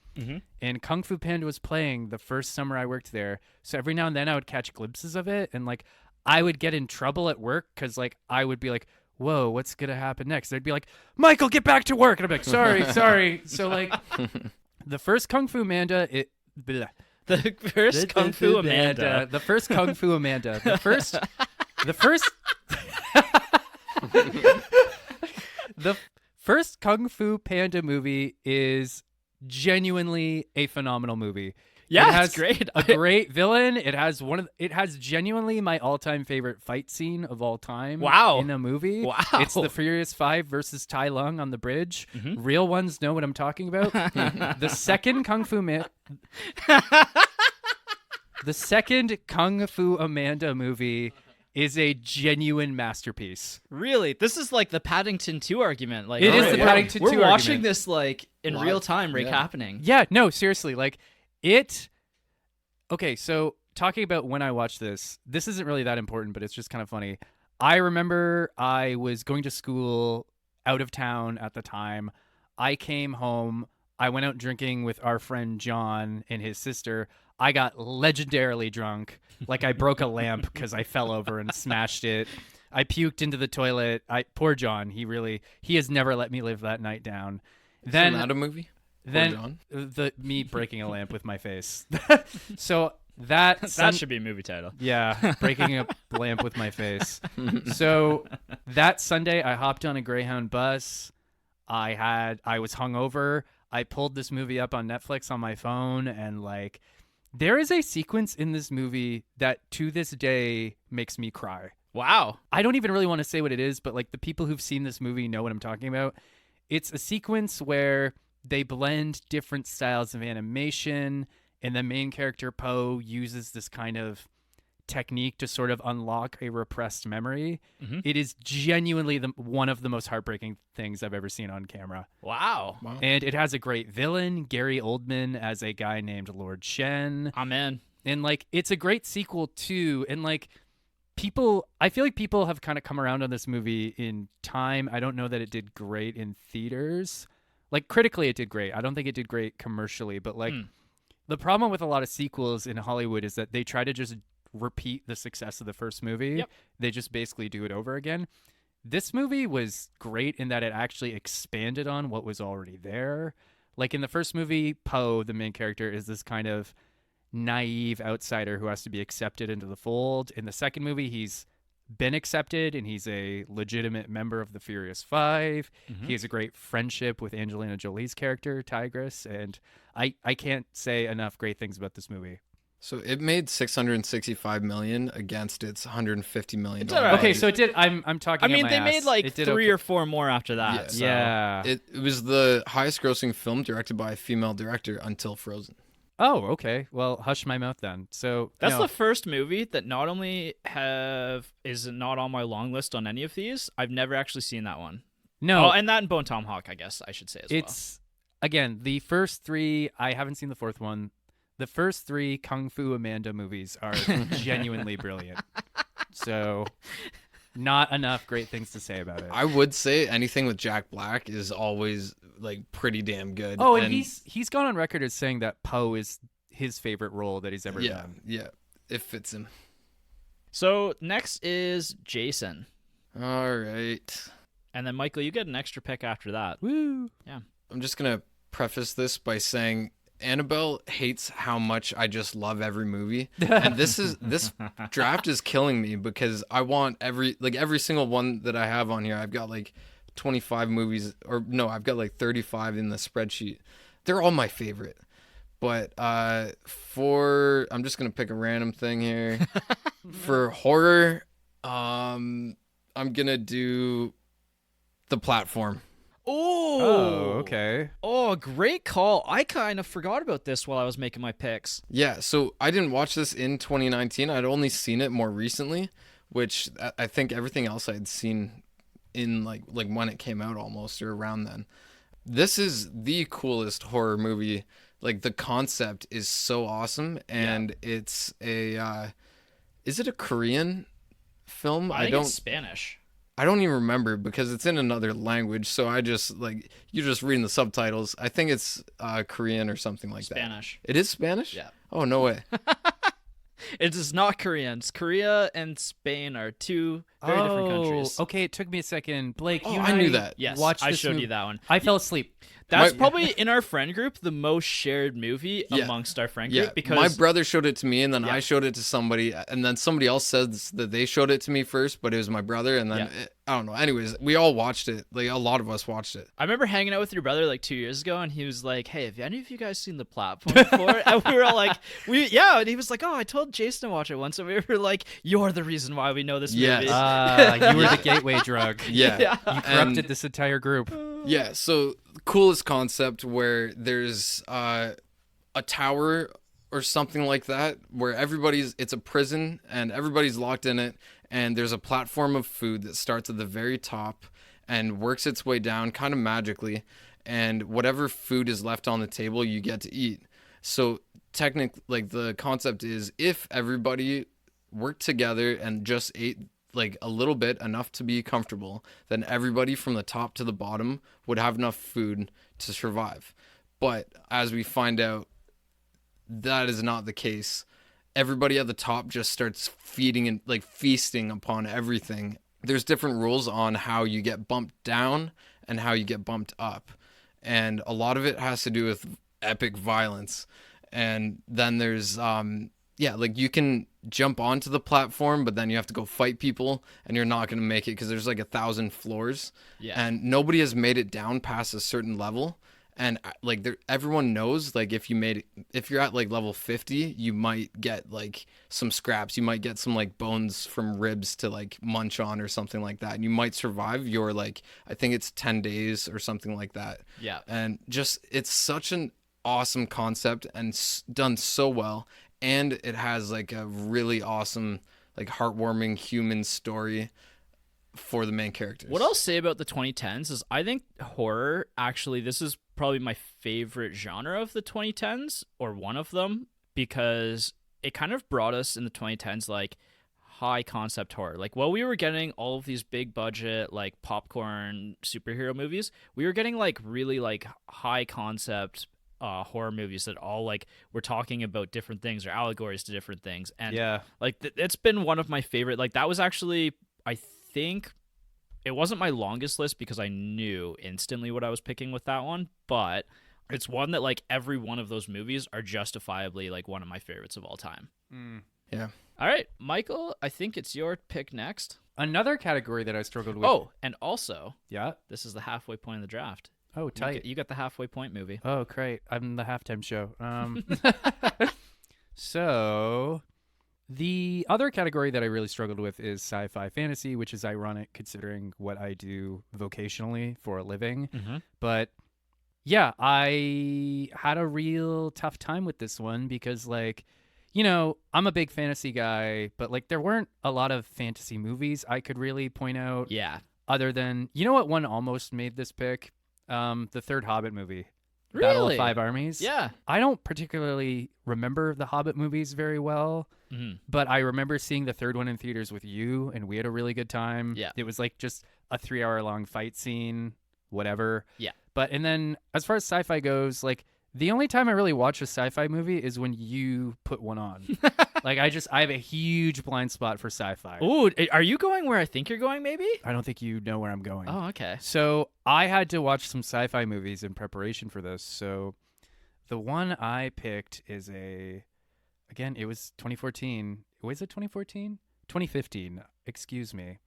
and Kung Fu Panda was playing the first summer I worked there. So every now and then I would catch glimpses of it, and like I would get in trouble at work because like I would be like, whoa, what's going to happen next? They'd be like, Michael, get back to work. And I'd be like, sorry. So like the first Kung Fu Amanda, The first Kung Fu Amanda. The first Kung Fu Amanda. The first Kung Fu Panda movie is genuinely a phenomenal movie. Yeah, it has great. A great villain. It has genuinely my all-time favorite fight scene of all time. Wow. In a movie. Wow. It's the Furious 5 versus Tai Lung on the bridge. Real ones know what I'm talking about. The second Kung Fu Amanda movie is a genuine masterpiece. Really? This is like the Paddington 2 argument. Like it is the Paddington 2 We're argument. watching this like in real time happening. Yeah, no, seriously. Like Okay, so talking about when I watched this isn't really that important, but it's just kind of funny. I remember I was going to school out of town at the time. I came home. I went out drinking with our friend John and his sister. I got legendarily drunk. Like I broke a lamp because I fell over and smashed it. I puked into the toilet. Poor John. He has never let me live that night down. Then that a movie? Then me breaking a lamp with my face. So That should be a movie title. Yeah, breaking a lamp with my face. So that Sunday, I hopped on a Greyhound bus. I was hungover. I pulled this movie up on Netflix on my phone, and like, there is a sequence in this movie that to this day makes me cry. Wow. I don't even really want to say what it is, but like the people who've seen this movie know what I'm talking about. It's a sequence where they blend different styles of animation, and the main character, Poe, uses this kind of technique to sort of unlock a repressed memory. Mm-hmm. It is genuinely one of the most heartbreaking things I've ever seen on camera. Wow. And it has a great villain, Gary Oldman, as a guy named Lord Shen. Amen. And like, it's a great sequel too. And like, I feel like people have kind of come around on this movie in time. I don't know that it did great in theaters. Like, critically, it did great. I don't think it did great commercially, but like, the problem with a lot of sequels in Hollywood is that they try to just repeat the success of the first movie. Yep. They just basically do it over again. This movie was great in that it actually expanded on what was already there. Like in the first movie, Poe, the main character, is this kind of naive outsider who has to be accepted into the fold. In the second movie, he's been accepted and he's a legitimate member of the Furious Five. Mm-hmm. He has a great friendship with Angelina Jolie's character, Tigress, and I can't say enough great things about this movie. So it made $665 million against its $150 million. Right. Okay, so it did. I'm talking. I mean, out my they ass. made like It did three okay. or four more after that. Yeah. So. Yeah. It was the highest grossing film directed by a female director until Frozen. Oh, okay. Well, hush my mouth then. So That's no. the first movie that not only is not on my long list on any of these. I've never actually seen that one. No, Oh, and that and Bone Tomahawk, I guess I should say as it's again the first three. I haven't seen the fourth one. The first three Kung Fu Amanda movies are genuinely brilliant. So, not enough great things to say about it. I would say anything with Jack Black is always like pretty damn good. Oh, and he's gone on record as saying that Poe is his favorite role that he's ever done. Yeah, it fits him. So next is Jason. All right. And then Michael, you get an extra pick after that. Woo! Yeah. I'm just going to preface this by saying Annabelle hates how much I just love every movie. And this draft is killing me because I want every single one that I have on here. I've got like 25 movies, or no, I've got like 35 in the spreadsheet. They're all my favorite. But I'm just going to pick a random thing here. For horror, I'm going to do The Platform. Oh, okay. Oh, great call. I kind of forgot about this while I was making my picks. Yeah, so I didn't watch this in 2019. I'd only seen it more recently, which I think everything else I'd seen in like when it came out almost or around then. This is the coolest horror movie. Like the concept is so awesome, and it's a is it a Korean film? I think it's Spanish. I don't even remember because it's in another language, so I just you're just reading the subtitles. I think it's Korean or something like Spanish. that. It is Spanish? Yeah. Oh, no way. It is not Korean. Korea and Spain are two very different countries. Okay, it took me a second. Blake, you and I knew that. Yes, watched I this showed movie. you that one. I fell asleep. That's probably in our friend group the most shared movie amongst our friend group because my brother showed it to me, and then Yeah. I showed it to somebody, and then somebody else says that they showed it to me first, but it was my brother, and then I don't know. Anyways, we all watched it. Like a lot of us watched it. I remember hanging out with your brother like 2 years ago, and he was like, "Hey, have any of you guys seen The Platform before?" And we were all like, and he was like, "Oh, I told Jason to watch it once," and we were like, "You're the reason why we know this movie." Yes. You were the gateway drug. Yeah. You corrupted this entire group. Yeah, so coolest concept where there's a tower or something like that where it's a prison and everybody's locked in it, and there's a platform of food that starts at the very top and works its way down kind of magically, and whatever food is left on the table you get to eat. So technically, the concept is if everybody worked together and just ate a little bit, enough to be comfortable, then everybody from the top to the bottom would have enough food to survive. But as we find out, that is not the case. Everybody at the top just starts feeding and feasting upon everything. There's different rules on how you get bumped down and how you get bumped up. And a lot of it has to do with epic violence. And then there's yeah, like you can jump onto the platform, but then you have to go fight people, and you're not going to make it because there's like 1,000 floors, and nobody has made it down past a certain level. And like everyone knows, like if you're at like level 50, you might get like some scraps. You might get some like bones from ribs to like munch on or something like that. And you might survive your like, I think it's 10 days or something like that. Yeah. And just, it's such an awesome concept and done so well. And it has like a really awesome, like heartwarming human story for the main characters. What I'll say about the 2010s is I think horror, actually, this is probably my favorite genre of the 2010s, or one of them, because it kind of brought us in the 2010s like high concept horror. Like while we were getting all of these big budget like popcorn superhero movies, we were getting like really like high concept horror movies that all like were talking about different things or allegories to different things. And like it's been one of my favorite. Like that was actually, I think, it wasn't my longest list because I knew instantly what I was picking with that one, but it's one that like every one of those movies are justifiably like one of my favorites of all time. Yeah. All right, Michael, I think it's your pick next. Another category that I struggled with. Oh, and also, yeah, this is the halfway point of the draft. Oh, tight. You got the halfway point movie. Oh, great. I'm the halftime show. So the other category that I really struggled with is sci-fi fantasy, which is ironic considering what I do vocationally for a living. But yeah, I had a real tough time with this one because, like, you know, I'm a big fantasy guy, but like there weren't a lot of fantasy movies I could really point out. Yeah. Other than, you know what one almost made this pick? The third Hobbit movie. Really? Battle of Five Armies. Yeah. I don't particularly remember the Hobbit movies very well, but I remember seeing the third one in theaters with you, and we had a really good time. Yeah. It was like just a 3-hour long fight scene, whatever. Yeah. And then as far as sci-fi goes, like the only time I really watch a sci-fi movie is when you put one on. Like I have a huge blind spot for sci-fi. Ooh, are you going where I think you're going, maybe? I don't think you know where I'm going. Oh, okay. So I had to watch some sci-fi movies in preparation for this. So the one I picked is again, it was 2014. Was it 2014? 2015. Excuse me.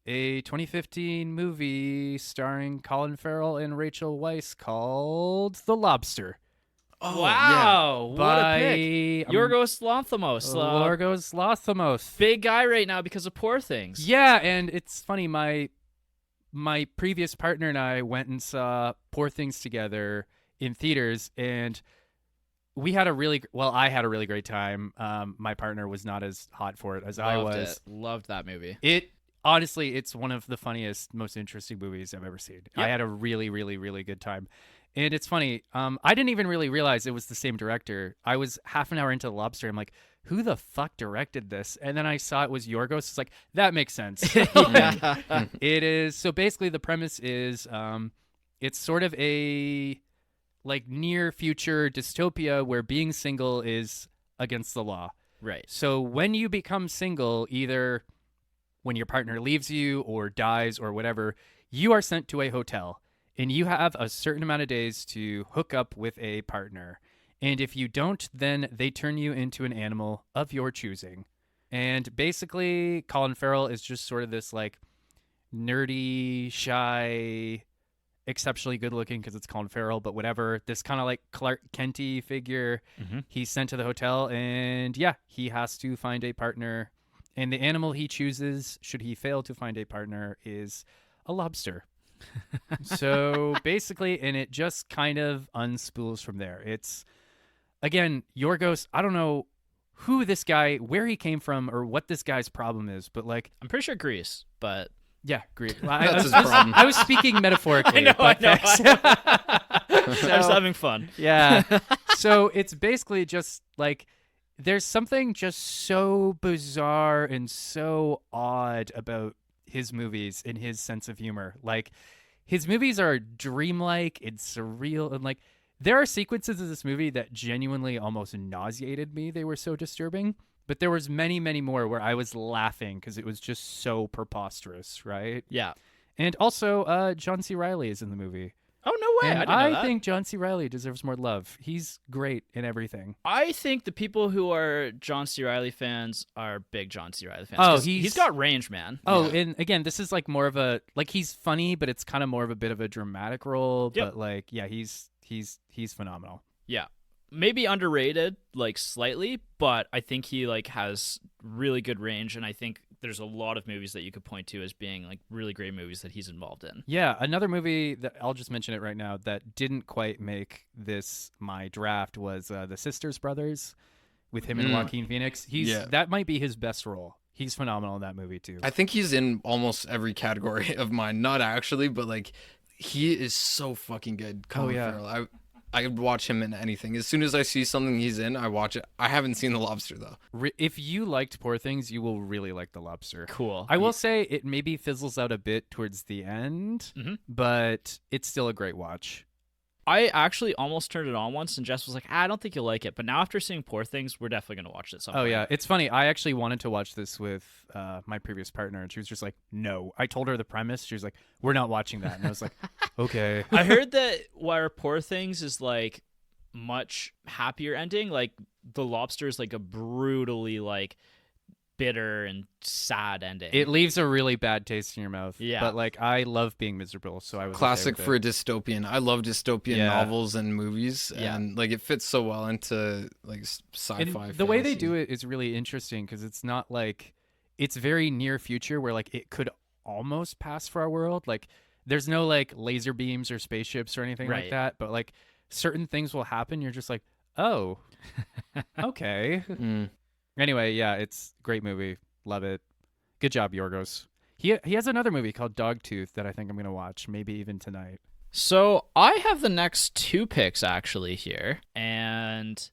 A 2015 movie starring Colin Farrell and Rachel Weisz called The Lobster. Oh, wow. Yeah. What a pick. Yorgos Lanthimos. Yorgos Lanthimos. Big guy right now because of Poor Things. Yeah, and it's funny, my previous partner and I went and saw Poor Things together in theaters, and I had a really great time. My partner was not as hot for it as I was. Loved that movie. Honestly, it's one of the funniest, most interesting movies I've ever seen. Yep. I had a really, really, really good time. And it's funny, I didn't even really realize it was the same director. I was half an hour into The Lobster. I'm like, who the fuck directed this? And then I saw it was Yorgos. It's like, that makes sense. It is. So basically the premise is it's sort of a like near future dystopia where being single is against the law. Right. So when you become single, either when your partner leaves you or dies or whatever, you are sent to a hotel and you have a certain amount of days to hook up with a partner. And if you don't, then they turn you into an animal of your choosing. And basically, Colin Farrell is just sort of this like nerdy, shy, exceptionally good looking because it's Colin Farrell, but whatever. This kind of like Clark Kent-y figure. He's sent to the hotel and yeah, he has to find a partner. And the animal he chooses, should he fail to find a partner, is a lobster. So basically, and it just kind of unspools from there. It's, again, Yorgos, I don't know who this guy, where he came from, or what this guy's problem is, but like... I'm pretty sure Greece, but... Yeah, Greece. That's his problem. I was speaking metaphorically. I know. I was having fun. Yeah. So it's basically just like... There's something just so bizarre and so odd about his movies and his sense of humor. Like, his movies are dreamlike and surreal, and like there are sequences of this movie that genuinely almost nauseated me. They were so disturbing. But there was many, many more where I was laughing because it was just so preposterous, right? Yeah. And also, John C. Reilly is in the movie. Oh, no way. And I didn't know that. think John C. Reilly deserves more love. He's great in everything. I think the people who are John C. Reilly fans are big John C. Reilly fans. Oh, he's got range, man. Oh, and again, this is like more of a like he's funny, but it's kind of more of a bit of a dramatic role. Yep. But like, yeah, he's phenomenal. Yeah. Maybe underrated, like slightly, but I think he like has really good range, and I think there's a lot of movies that you could point to as being like really great movies that he's involved in. Yeah, another movie that I'll just mention it right now that didn't quite make my draft was The Sisters Brothers with him and Joaquin Phoenix. That might be his best role. He's phenomenal in that movie too. I think he's in almost every category of mine. Not actually, but like he is so fucking good. Colin Farrell. I would watch him in anything. As soon as I see something he's in, I watch it. I haven't seen The Lobster, though. If you liked Poor Things, you will really like The Lobster. Cool. I will say it maybe fizzles out a bit towards the end, but it's still a great watch. I actually almost turned it on once, and Jess was like, I don't think you'll like it. But now after seeing Poor Things, we're definitely going to watch it sometime. Oh, yeah. It's funny. I actually wanted to watch this with my previous partner, and she was just like, no. I told her the premise. She was like, we're not watching that. And I was like, okay. I heard that where Poor Things is like much happier ending. Like The Lobster is like a brutally like bitter and sad ending. It leaves a really bad taste in your mouth. Yeah. But like I love being miserable, so I was classic okay for with a dystopian. I love dystopian novels and movies, and like it fits so well into like sci-fi. And the way they do it is really interesting because it's not like it's very near future where like it could almost pass for our world. Like there's no like laser beams or spaceships or anything like that, but like certain things will happen. You're just like, oh, okay. Anyway, yeah, it's a great movie. Love it. Good job, Yorgos. He has another movie called Dogtooth that I think I'm going to watch, maybe even tonight. So I have the next two picks actually here. And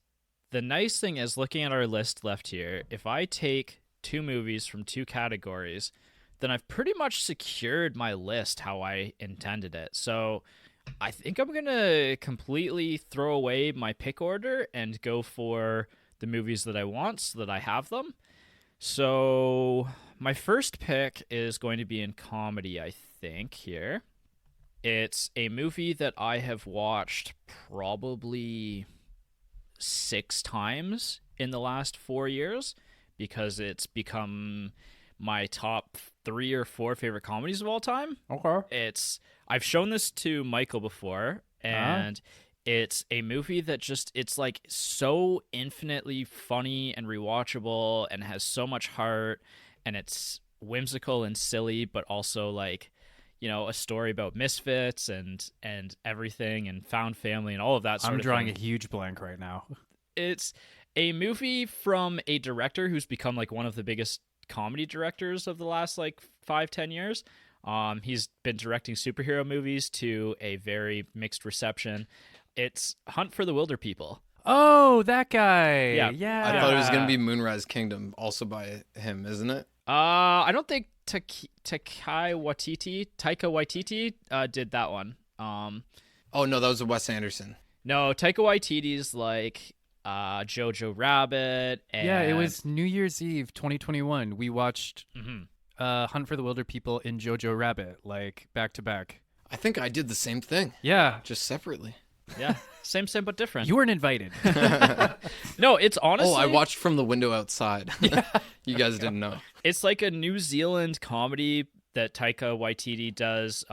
the nice thing is looking at our list left here, if I take two movies from two categories, then I've pretty much secured my list how I intended it. So I think I'm going to completely throw away my pick order and go for the movies that I want so that I have them. So my first pick is going to be in comedy, I think, here. It's a movie that I have watched probably 6 times in the last 4 years because it's become my top 3 or 4 favorite comedies of all time. Okay. I've shown this to Michael before, and it's a movie that it's like so infinitely funny and rewatchable and has so much heart, and it's whimsical and silly, but also like, you know, a story about misfits and everything and found family and all of that sort of thing. I'm drawing a huge blank right now. It's a movie from a director who's become like one of the biggest comedy directors of the last like 5-10 years. He's been directing superhero movies to a very mixed reception. It's Hunt for the Wilder People. Oh, that guy. Yeah. I thought it was going to be Moonrise Kingdom, also by him, isn't it? I don't think Taika Waititi did that one. Oh, no, that was a Wes Anderson. No, Taika Waititi's like Jojo Rabbit. And... Yeah, it was New Year's Eve 2021. We watched Hunt for the Wilder People and Jojo Rabbit, like back to back. I think I did the same thing. Yeah. Just separately. Yeah, same but different. You weren't invited. No, it's honestly... Oh, I watched From the Window Outside. You guys didn't know. It's like a New Zealand comedy that Taika Waititi does.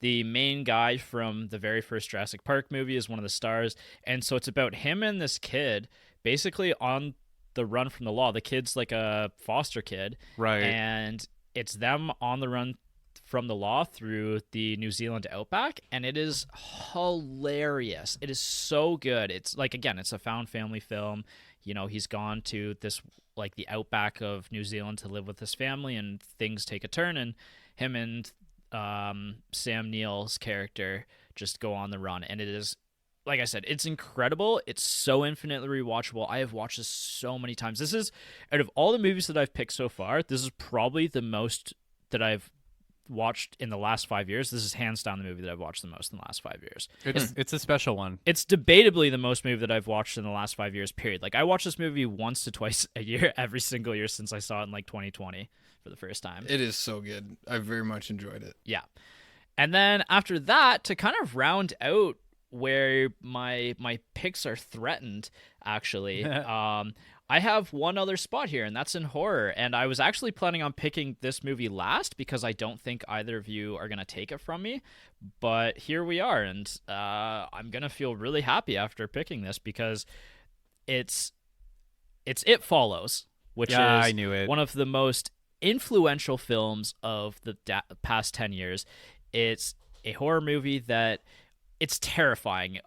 The main guy from the very first Jurassic Park movie is one of the stars. And so it's about him and this kid basically on the run from the law. The kid's like a foster kid. Right. And it's them on the run from the law through the New Zealand outback, and it is hilarious. It is so good. It's like, again, it's a found family film. You know, he's gone to this like the outback of New Zealand to live with his family, and things take a turn, and him and Sam Neill's character just go on the run, and it is, like I said, it's incredible. It's so infinitely rewatchable. I have watched this so many times. This is, out of all the movies that I've picked so far, this is probably the most that I've watched in the last 5 years. This is hands down the movie that I've watched the most in the last 5 years. It's a special one. It's debatably the most movie that I've watched in the last 5 years, period. Like, I watch this movie once to twice a year, every single year since I saw it in like 2020 for the first time. It is so good. I very much enjoyed it. Yeah. And then after that, to kind of round out where my picks are threatened, actually, I have one other spot here, and that's in horror. And I was actually planning on picking this movie last because I don't think either of you are going to take it from me. But here we are, and I'm going to feel really happy after picking this because it's It Follows, which is I knew it. one of the most influential films of the past 10 years. It's a horror movie that it's terrifying,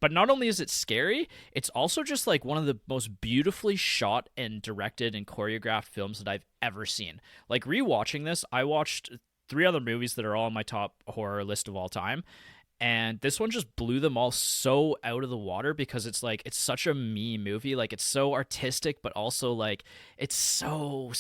but not only is it scary, it's also just like one of the most beautifully shot and directed and choreographed films that I've ever seen. Like rewatching this, I watched 3 other movies that are all on my top horror list of all time, and this one just blew them all so out of the water because it's such a me movie. Like it's so artistic, but also like it's so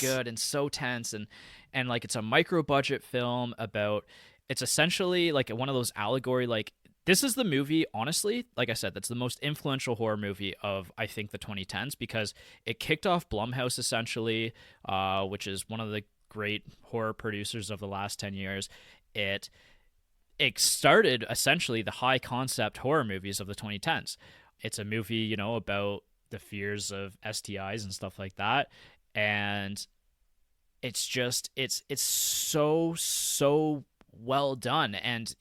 good and so tense, and like it's a micro budget film about. It's essentially like one of those allegory, like this is the movie, honestly, like I said, that's the most influential horror movie of, I think, the 2010s because it kicked off Blumhouse essentially, which is one of the great horror producers of the last 10 years. It started essentially the high concept horror movies of the 2010s. It's a movie, about the fears of STIs and stuff like that. And it's just, it's so well done. And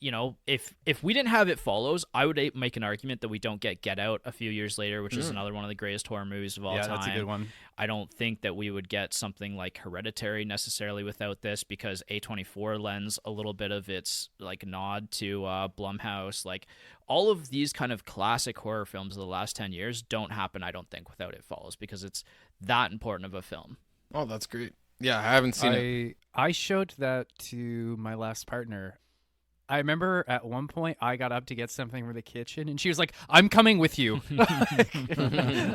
if we didn't have It Follows, I would make an argument that we don't get Out a few years later, which is another one of the greatest horror movies of all time. Yeah, that's a good one. I don't think that we would get something like Hereditary necessarily without this, because A24 lends a little bit of its like nod to Blumhouse. Like all of these kind of classic horror films of the last 10 years don't happen, I don't think, without It Follows, because it's that important of a film. Oh, that's great. Yeah, I haven't seen it. I showed that to my last partner. I remember at one point I got up to get something from the kitchen and she was like, "I'm coming with you."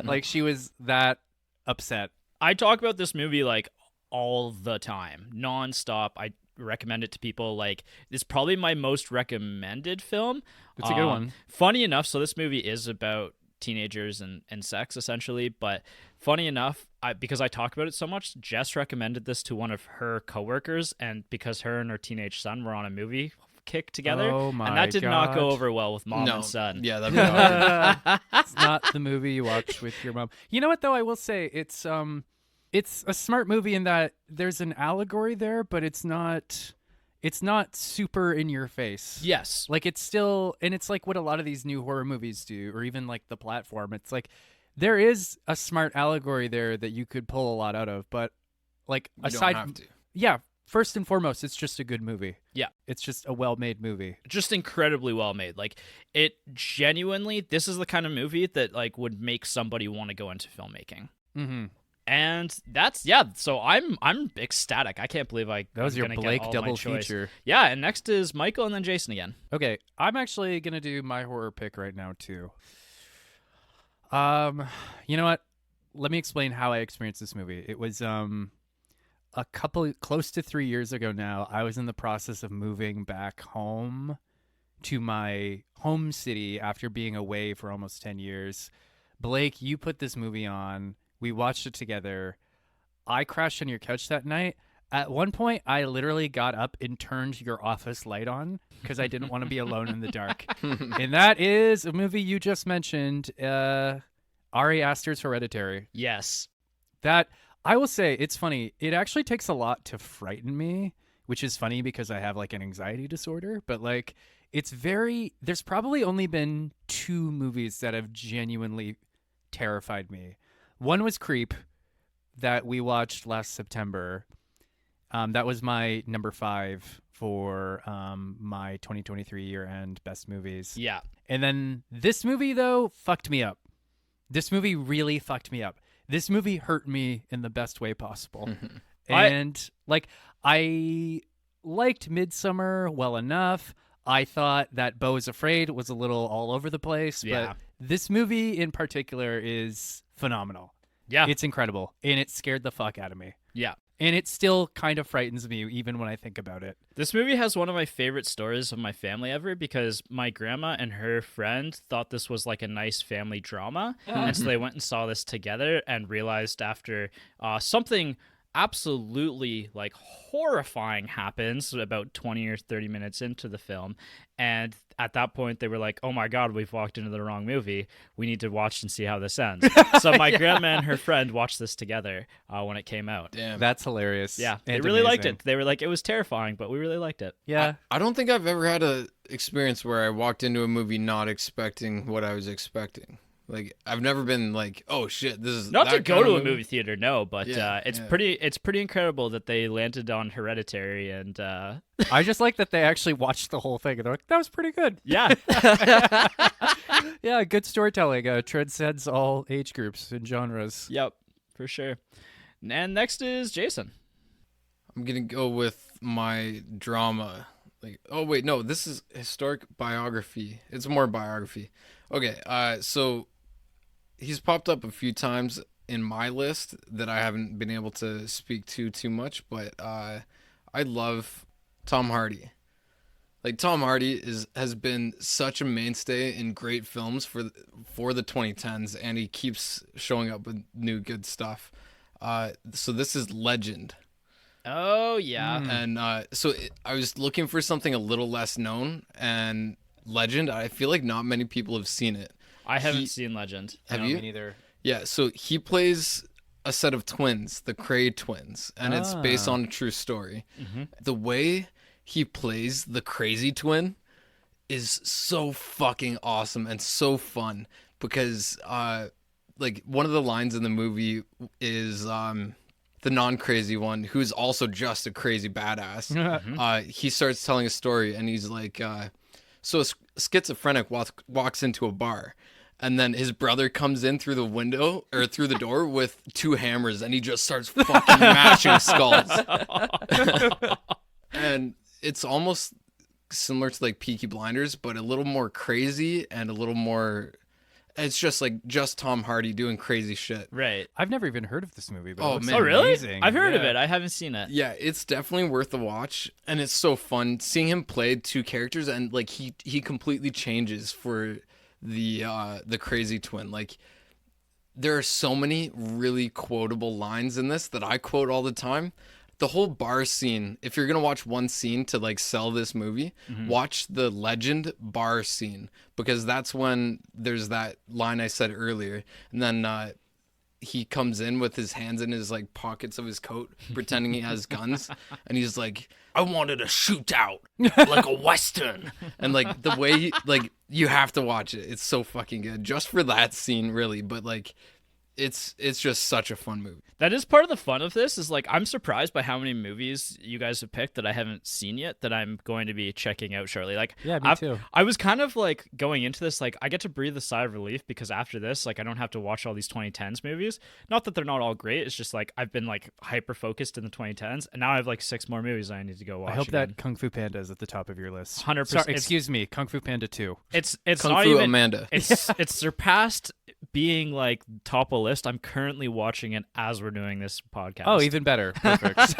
Like she was that upset. I talk about this movie like all the time, nonstop. I recommend it to people. Like it's probably my most recommended film. It's a good one. Funny enough, so this movie is about teenagers and sex essentially, but funny enough, because I talk about it so much, Jess recommended this to one of her coworkers, and because her and her teenage son were on a movie kick together, and that did not go over well with mom and son. Yeah, that'd be hard. It's not the movie you watch with your mom. You know what though, I will say it's a smart movie in that there's an allegory there, but it's not super in your face. Yes. Like it's still, and it's like what a lot of these new horror movies do, or even like The Platform. It's like there is a smart allegory there that you could pull a lot out of, but like aside, don't have to. Yeah, first and foremost, it's just a good movie. Yeah. It's just a well-made movie. Just incredibly well made. Like it genuinely, this is the kind of movie that like would make somebody want to go into filmmaking. Mm-hmm. And that's so I'm ecstatic. I can't believe that was your Blake double feature. Yeah, and next is Michael and then Jason again. Okay, I'm actually gonna do my horror pick right now too. You know what? Let me explain how I experienced this movie. It was close to 3 years ago now. I was in the process of moving back home to my home city after being away for almost 10 years. Blake, you put this movie on. We watched it together. I crashed on your couch that night. At one point, I literally got up and turned your office light on because I didn't want to be alone in the dark. And that is a movie you just mentioned, Ari Aster's Hereditary. Yes. That, I will say, it's funny. It actually takes a lot to frighten me, which is funny because I have like an anxiety disorder. But like, there's probably only been 2 movies that have genuinely terrified me. One was Creep that we watched last September. That was my number 5 for my 2023 year-end best movies. Yeah. And then this movie, though, fucked me up. This movie really fucked me up. This movie hurt me in the best way possible. And, I liked Midsommar well enough. I thought that Beau is Afraid was a little all over the place. Yeah. But this movie in particular is phenomenal. Yeah. It's incredible. And it scared the fuck out of me. Yeah. And it still kind of frightens me even when I think about it. This movie has one of my favorite stories of my family ever because my grandma and her friend thought this was like a nice family drama. And so they went and saw this together and realized after something absolutely like horrifying happens about 20 or 30 minutes into the film, and at that point they were like, oh my god, we've walked into the wrong movie, we need to watch and see how this ends. So my grandma and her friend watched this together when it came out. Damn, That's hilarious. Yeah, they and really liked amazing. it. They were like, it was terrifying, but we really liked it. Yeah. I don't think I've ever had a experience where I walked into a movie not expecting what I was expecting. Like, I've never been like, oh shit, this is Not that to go kind to of a movie theater, no, but it's pretty incredible that they landed on Hereditary, and I just like that they actually watched the whole thing and they're like, that was pretty good. yeah. Yeah, good storytelling. Transcends all age groups and genres. Yep, for sure. And next is Jason. I'm gonna go with my drama. Like, oh wait, no, this is historic biography. It's more biography. Okay, so he's popped up a few times in my list that I haven't been able to speak to too much, but I love Tom Hardy. Like, Tom Hardy has been such a mainstay in great films for the 2010s, and he keeps showing up with new good stuff. So this is Legend. Oh yeah. And I was looking for something a little less known, and Legend, I feel like not many people have seen it. I haven't seen Legend. Have No, you? Me neither. Yeah, so he plays a set of twins, the Cray twins, and it's based on a true story. Mm-hmm. The way he plays the crazy twin is so fucking awesome and so fun, because like, one of the lines in the movie is the non-crazy one, who's also just a crazy badass. He starts telling a story, and he's like, so a schizophrenic walks into a bar, and then his brother comes in through the window or through the door with 2 hammers, and he just starts fucking mashing skulls. And it's almost similar to like Peaky Blinders, but a little more crazy and a little more. It's just Tom Hardy doing crazy shit. Right. I've never even heard of this movie. But Oh, it looks man. Oh really? amazing. I've heard of Yeah. it. I haven't seen it. Yeah, it's definitely worth a watch, and it's so fun seeing him play 2 characters, and like he completely changes for the crazy twin. Like, there are so many really quotable lines in this that I quote all the time. The whole bar scene, if you're gonna watch one scene to like sell this movie, watch the Legend bar scene, because that's when there's that line I said earlier, and then he comes in with his hands in his like pockets of his coat, pretending he has guns, and he's like, "I wanted a shootout like a western," and like the way like you have to watch it. It's so fucking good just for that scene, really. But like, it's just such a fun movie. That is part of the fun of this, is like, I'm surprised by how many movies you guys have picked that I haven't seen yet that I'm going to be checking out shortly. Like, Yeah, me too. I was kind of like going into this, like, I get to breathe a sigh of relief, because after this, like, I don't have to watch all these 2010s movies. Not that they're not all great. It's just like, I've been like hyper focused in the 2010s, and now I have like 6 more movies I need to go watch. I hope again. that Kung Fu Panda is at the top of your list. 100%. Sorry, excuse me, Kung Fu Panda 2. It's Kung not Fu even Amanda. it's surpassed being like top of list. I'm currently watching it as we're doing this podcast. Oh, even better. Perfect.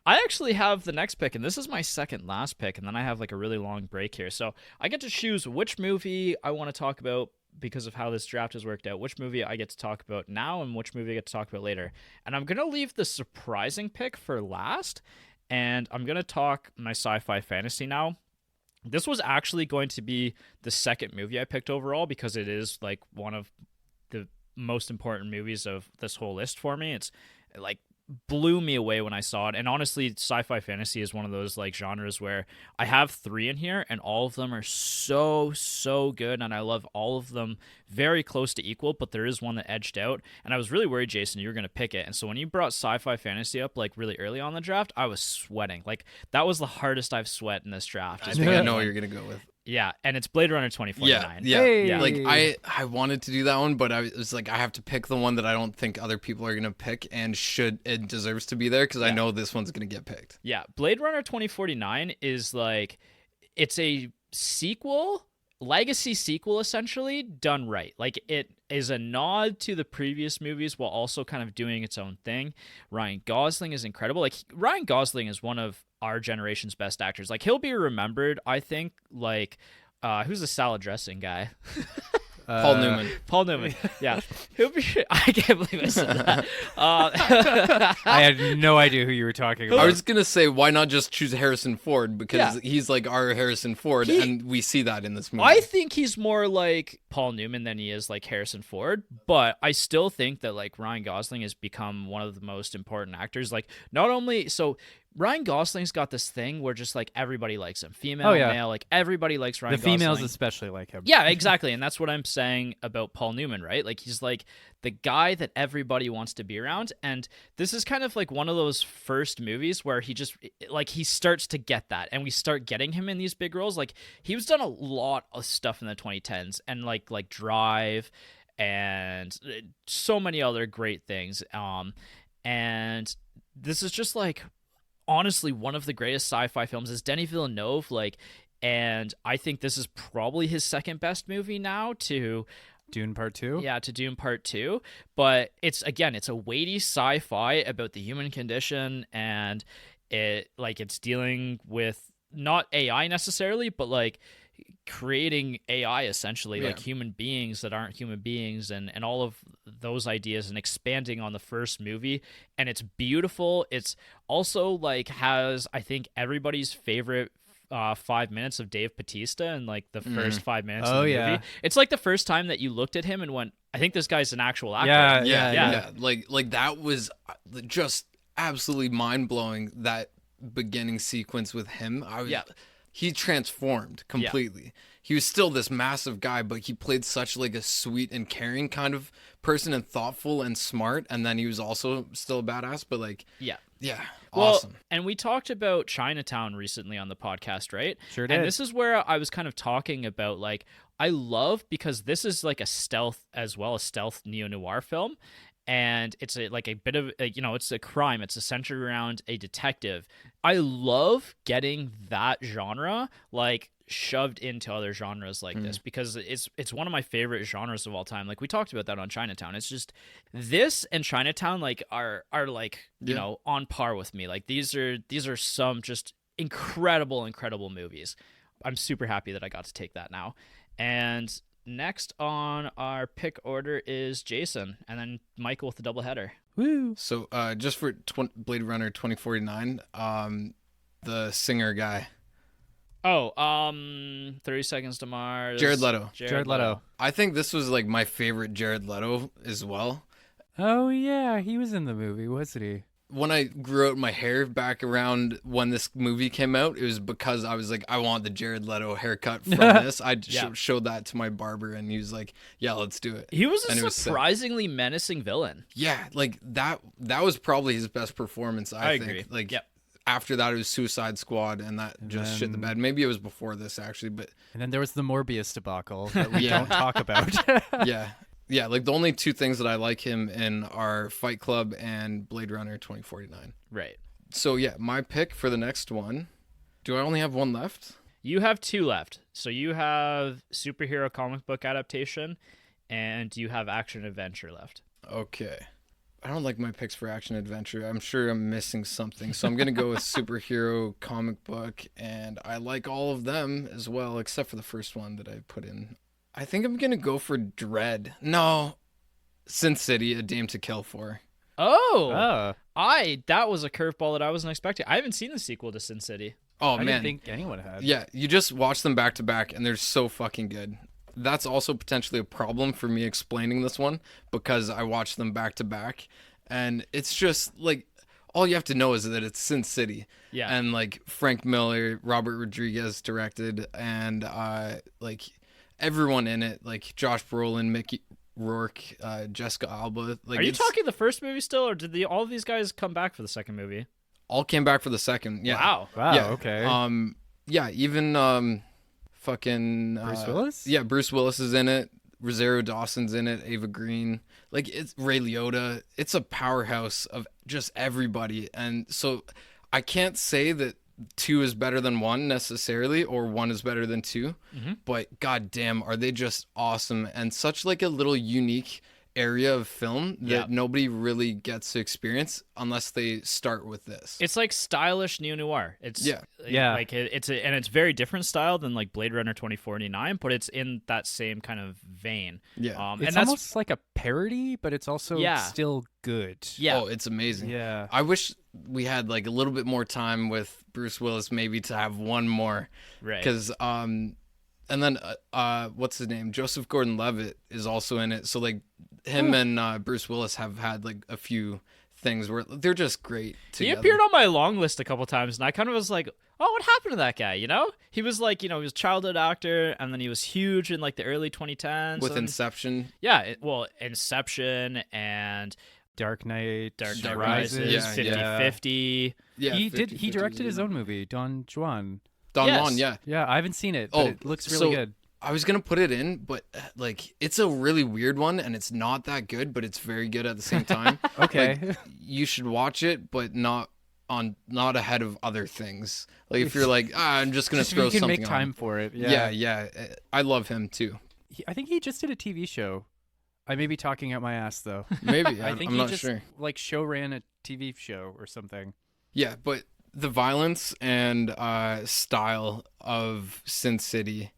I actually have the next pick, and this is my second last pick, and then I have like a really long break here. So I get to choose which movie I want to talk about because of how this draft has worked out, which movie I get to talk about now and which movie I get to talk about later. And I'm going to leave the surprising pick for last, and I'm going to talk my sci-fi fantasy now. This was actually going to be the second movie I picked overall, because it is like one of the most important movies of this whole list for me. It's like blew me away when I saw it. And honestly, sci-fi fantasy is one of those like genres where I have 3 in here, and all of them are so good, and I love all of them very close to equal, but there is one that edged out. And I was really worried, Jason, you were going to pick it. And so when you brought sci-fi fantasy up like really early on the draft, I was sweating. Like, that was the hardest I've sweat in this draft. I think I know what you're gonna go with. Yeah, and it's Blade Runner 2049. Yeah. Hey. Like, I wanted to do that one, but I was like, I have to pick the one that I don't think other people are gonna pick, and it deserves to be there, because I know this one's gonna get picked. Yeah, Blade Runner 2049 is like, it's a sequel, legacy sequel essentially, done right. Like, it is a nod to the previous movies while also kind of doing its own thing. Ryan Gosling is incredible. Like, Ryan Gosling is one of our generation's best actors. Like, he'll be remembered, I think, like, who's the salad dressing guy? Paul Newman. Paul Newman. Yeah. I can't believe I said that. I had no idea who you were talking about. I was gonna say, why not just choose Harrison Ford, because he's like our Harrison Ford, and we see that in this movie. I think he's more like Paul Newman than he is like Harrison Ford, but I still think that like Ryan Gosling has become one of the most important actors. Like, not only so. Ryan Gosling's got this thing where just like everybody likes him, female, male, like everybody likes Ryan Gosling. The females especially like him. Yeah, exactly, and that's what I'm saying about Paul Newman, right? Like he's like the guy that everybody wants to be around, and this is kind of like one of those first movies where he just like he starts to get that, and we start getting him in these big roles. Like he was done a lot of stuff in the 2010s, and like Drive, and so many other great things. And this is just like. Honestly, one of the greatest sci-fi films is Denis Villeneuve, like, and I think this is probably his second best movie now to Dune Part 2? Yeah, to Dune Part 2, but it's a weighty sci-fi about the human condition, and it's dealing with not AI necessarily, but like creating AI essentially, like human beings that aren't human beings, and all of those ideas, and expanding on the first movie. And it's beautiful. It's also like has, I think, everybody's favorite 5 minutes of Dave Bautista in like the first 5 minutes of the movie. It's like the first time that you looked at him and went, I think this guy's an actual actor. Yeah. Like that was just absolutely mind-blowing, that beginning sequence with him. He transformed completely. Yeah. He was still this massive guy, but he played such like a sweet and caring kind of person, and thoughtful and smart. And then he was also still a badass, but like, awesome. Well, and we talked about Chinatown recently on the podcast, right? Sure did. And this is where I was kind of talking about like, I love, because this is like a stealth neo-noir film. And it's a bit of, it's a crime. It's centered around a detective. I love getting that genre like shoved into other genres like this, because it's one of my favorite genres of all time. Like we talked about that on Chinatown. It's just this and Chinatown like are like on par with me. Like these are some just incredible movies. I'm super happy that I got to take that now. And next on our pick order is Jason, and then Michael with the doubleheader. Woo! So just for Blade Runner 2049, the singer guy. 30 Seconds to Mars. Jared Leto. Jared Leto. I think this was like my favorite Jared Leto as well. Oh yeah, he was in the movie, wasn't he? When I grew out my hair back around when this movie came out, it was because I was like, I want the Jared Leto haircut from this. I showed that to my barber, and he was like, yeah, let's do it. He was a surprisingly menacing villain. Yeah, like that was probably his best performance, I think. Agree. Like, after that, it was Suicide Squad, and that just shit the bed. Maybe it was before this, actually, but... And then there was the Morbius debacle that we don't talk about. Yeah, like the only two things that I like him in are Fight Club and Blade Runner 2049. Right. So yeah, my pick for the next one. Do I only have one left? You have two left. So you have superhero comic book adaptation, and you have action adventure left. Okay. I don't like my picks for action adventure. I'm sure I'm missing something. So I'm going to go with superhero comic book, and I like all of them as well, except for the first one that I put in. I think I'm going to go for Dread. No. Sin City, A Dame to Kill For. That was a curveball that I wasn't expecting. I haven't seen the sequel to Sin City. Oh, I man. didn't think anyone had. Yeah, you just watch them back to back, and they're so fucking good. That's also potentially a problem for me explaining this one, because I watched them back to back, and it's just like, all you have to know is that it's Sin City. Yeah. And like Frank Miller, Robert Rodriguez directed, and like everyone in it, like Josh Brolin, Mickey Rourke, Jessica Alba. Like, are you talking the first movie still, or did all of these guys come back for the second movie? All came back for the second. Yeah. Wow. Yeah. Okay. Yeah. Even fucking Bruce Willis. Yeah, Bruce Willis is in it. Rosario Dawson's in it. Ava Green. Like, it's Ray Liotta. It's a powerhouse of just everybody, and so I can't say that 2 is better than 1 necessarily, or 1 is better than 2, but goddamn, are they just awesome, and such like a little unique area of film that nobody really gets to experience unless they start with this. It's like stylish neo-noir. It's like and it's very different style than like Blade Runner 2049, but it's in that same kind of vein. Yeah. It's and almost like a parody, but it's also still good. Yeah. Oh, it's amazing. Yeah. I wish we had like a little bit more time with Bruce Willis, maybe to have one more. Right. Because and then what's his name? Joseph Gordon-Levitt is also in it. So like him and Bruce Willis have had like a few things where they're just great together. He appeared on my long list a couple times, and I kind of was like, oh, what happened to that guy? You know, he was like, he was a childhood actor, and then he was huge in like the early 2010s with Inception. Yeah, Inception and Dark Knight, Dark Rises, 50-50. Yeah, he directed his own movie, Don Juan. Yeah. Yeah, I haven't seen it, but it looks really good. I was going to put it in, but like it's a really weird one and it's not that good, but it's very good at the same time. Okay. Like, you should watch it, but not ahead of other things. Like if you're like, I'm just going to throw something on. You can make time for it. Yeah. I love him too. I think he just did a TV show. I may be talking out my ass though. Maybe. I think I'm he not just sure. like show ran a TV show or something. Yeah, but the violence and style of Sin City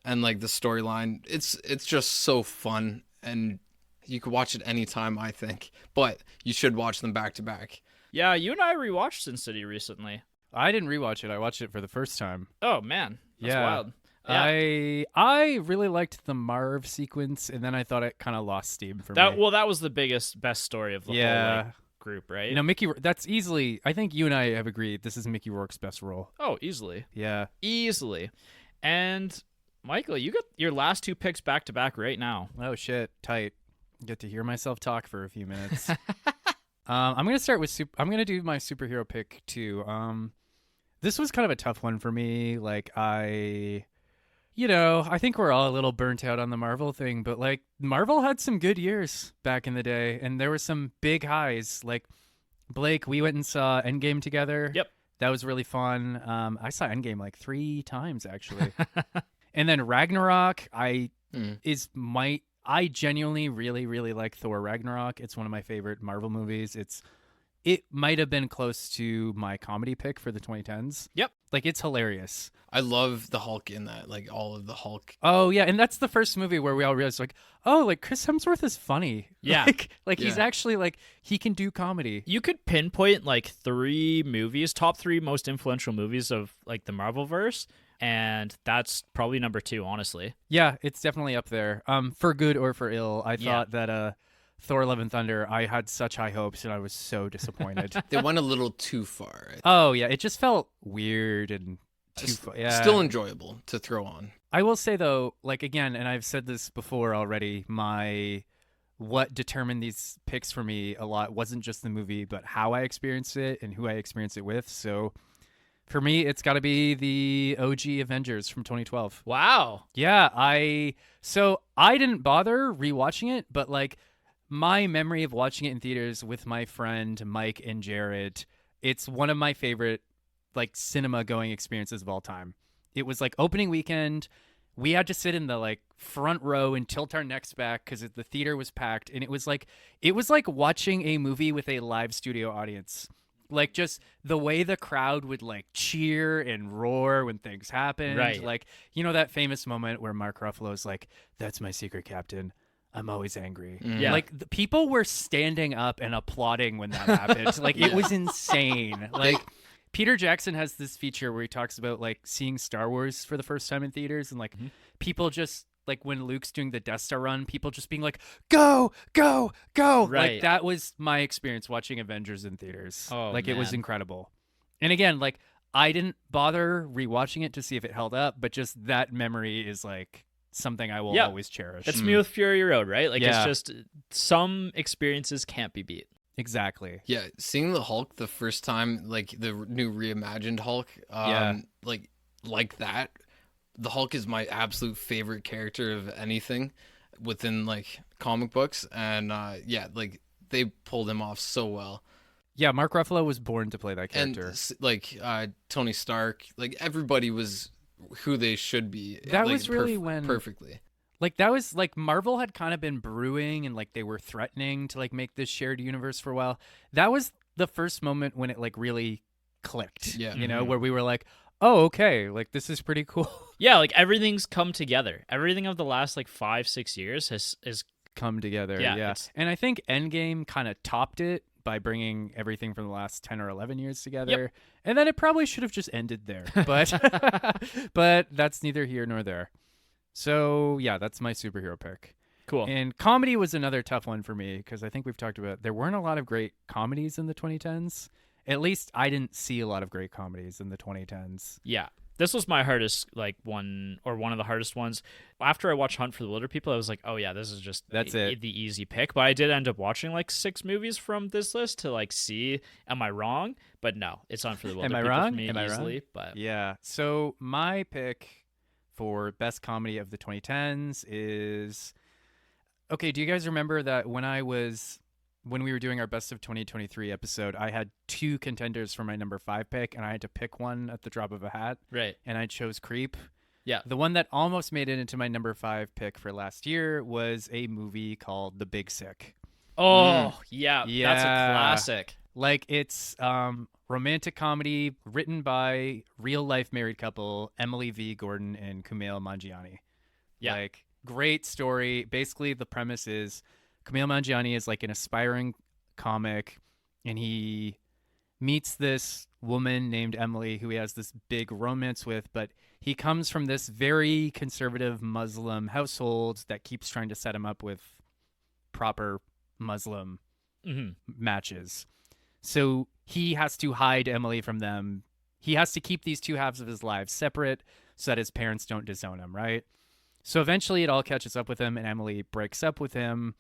and like the storyline, it's just so fun, and you could watch it anytime, I think, but you should watch them back to back. Yeah, you and I rewatched Sin City recently. I didn't rewatch it. I watched it for the first time. Oh man, that's wild. I really liked the Marv sequence, and then I thought it kind of lost steam for me. Well, that was the best story of the whole like, group, right? Mickey. That's easily. I think you and I have agreed this is Mickey Rourke's best role. Oh, easily. Yeah, easily. And Michael, you got your last two picks back to back right now. Oh shit, tight. Get to hear myself talk for a few minutes. I'm gonna start with I'm gonna do my superhero pick too. This was kind of a tough one for me. Like I think we're all a little burnt out on the Marvel thing, but like Marvel had some good years back in the day, and there were some big highs. Like Blake, we went and saw Endgame together. Yep, that was really fun. I saw Endgame like 3 times actually. And then Ragnarok, I genuinely really, really like Thor Ragnarok. It's one of my favorite Marvel movies. It might have been close to my comedy pick for the 2010s. Yep. Like, it's hilarious. I love the Hulk in that, like all of the Hulk. Oh, yeah. And that's the first movie where we all realized, like, oh, like Chris Hemsworth is funny. Yeah. He's actually, like, he can do comedy. You could pinpoint, like, 3 movies, top 3 most influential movies of, like, the Marvelverse. And that's probably number 2, honestly. Yeah, it's definitely up there. For good or for ill, I thought that Thor: Love and Thunder, I had such high hopes, and I was so disappointed. They went a little too far. Oh, yeah. It just felt weird and too far. Yeah. Still enjoyable to throw on. I will say, though, like, again, and I've said this before already, what determined these picks for me a lot wasn't just the movie, but how I experienced it and who I experienced it with. So for me, it's got to be the OG Avengers from 2012. Wow. Yeah, I didn't bother rewatching it, but like my memory of watching it in theaters with my friend Mike and Jared, it's one of my favorite like cinema going experiences of all time. It was like opening weekend. We had to sit in the like front row and tilt our necks back because the theater was packed, and it was like watching a movie with a live studio audience. Like, just the way the crowd would, like, cheer and roar when things happened. Right. Like, that famous moment where Mark Ruffalo's like, that's my secret, Captain. I'm always angry. Yeah. Like, the people were standing up and applauding when that happened. Like, it was insane. Like, Peter Jackson has this feature where he talks about, like, seeing Star Wars for the first time in theaters. And, like, people just... like when Luke's doing the Death Star run, people just being like, go, go, go. Right. Like that was my experience watching Avengers in theaters. Oh, like man. It was incredible. And again, like I didn't bother rewatching it to see if it held up, but just that memory is like something I will always cherish. It's me with Fury Road, right? Like it's just some experiences can't be beat. Exactly. Yeah. Seeing the Hulk the first time, like the new reimagined Hulk, like that. The Hulk is my absolute favorite character of anything within like comic books, and like they pulled him off so well. Yeah, Mark Ruffalo was born to play that character. And like Tony Stark, like everybody was who they should be. That like, was really when perfectly. Like that was like Marvel had kind of been brewing and like they were threatening to like make this shared universe for a while. That was the first moment when it like really clicked. Yeah. You know, where we were like, oh, okay, like this is pretty cool. Yeah, like everything's come together. Everything of the last like 5-6 years has come together. Yeah, Yeah. And I think Endgame kind of topped it by bringing everything from the last 10 or 11 years together. Yep. And then it probably should have just ended there. But but that's neither here nor there. So, yeah, that's my superhero pick. cool. And comedy was another tough one for me because I think we've talked about there weren't a lot of great comedies in the 2010s. At least I didn't see a lot of great comedies in the 2010s. Yeah. This was my hardest, like, one of the hardest ones. After I watched Hunt for the Wilder People, I was like, oh, yeah, this is just the easy pick. But I did end up watching, like, 6 movies from this list to, like, see, am I wrong? But no, it's Hunt for the Wilder Am I People wrong? for me Am I easily. wrong? But Yeah. So my pick for best comedy of the 2010s is... Okay, do you guys remember that when we were doing our best of 2023 episode, I had 2 contenders for my number 5 pick, and I had to pick one at the drop of a hat. right. And I chose Creep. Yeah. The one that almost made it into my number 5 pick for last year was a movie called The Big Sick. Oh, yeah. Yeah. That's a classic. Like, it's romantic comedy written by real-life married couple Emily V. Gordon and Kumail Nanjiani. Yeah. Like, great story. Basically, the premise is Kumail Nanjiani is like an aspiring comic, and he meets this woman named Emily who he has this big romance with, but he comes from this very conservative Muslim household that keeps trying to set him up with proper Muslim matches. So he has to hide Emily from them. He has to keep these 2 halves of his life separate so that his parents don't disown him, right? So eventually it all catches up with him, and Emily breaks up with him.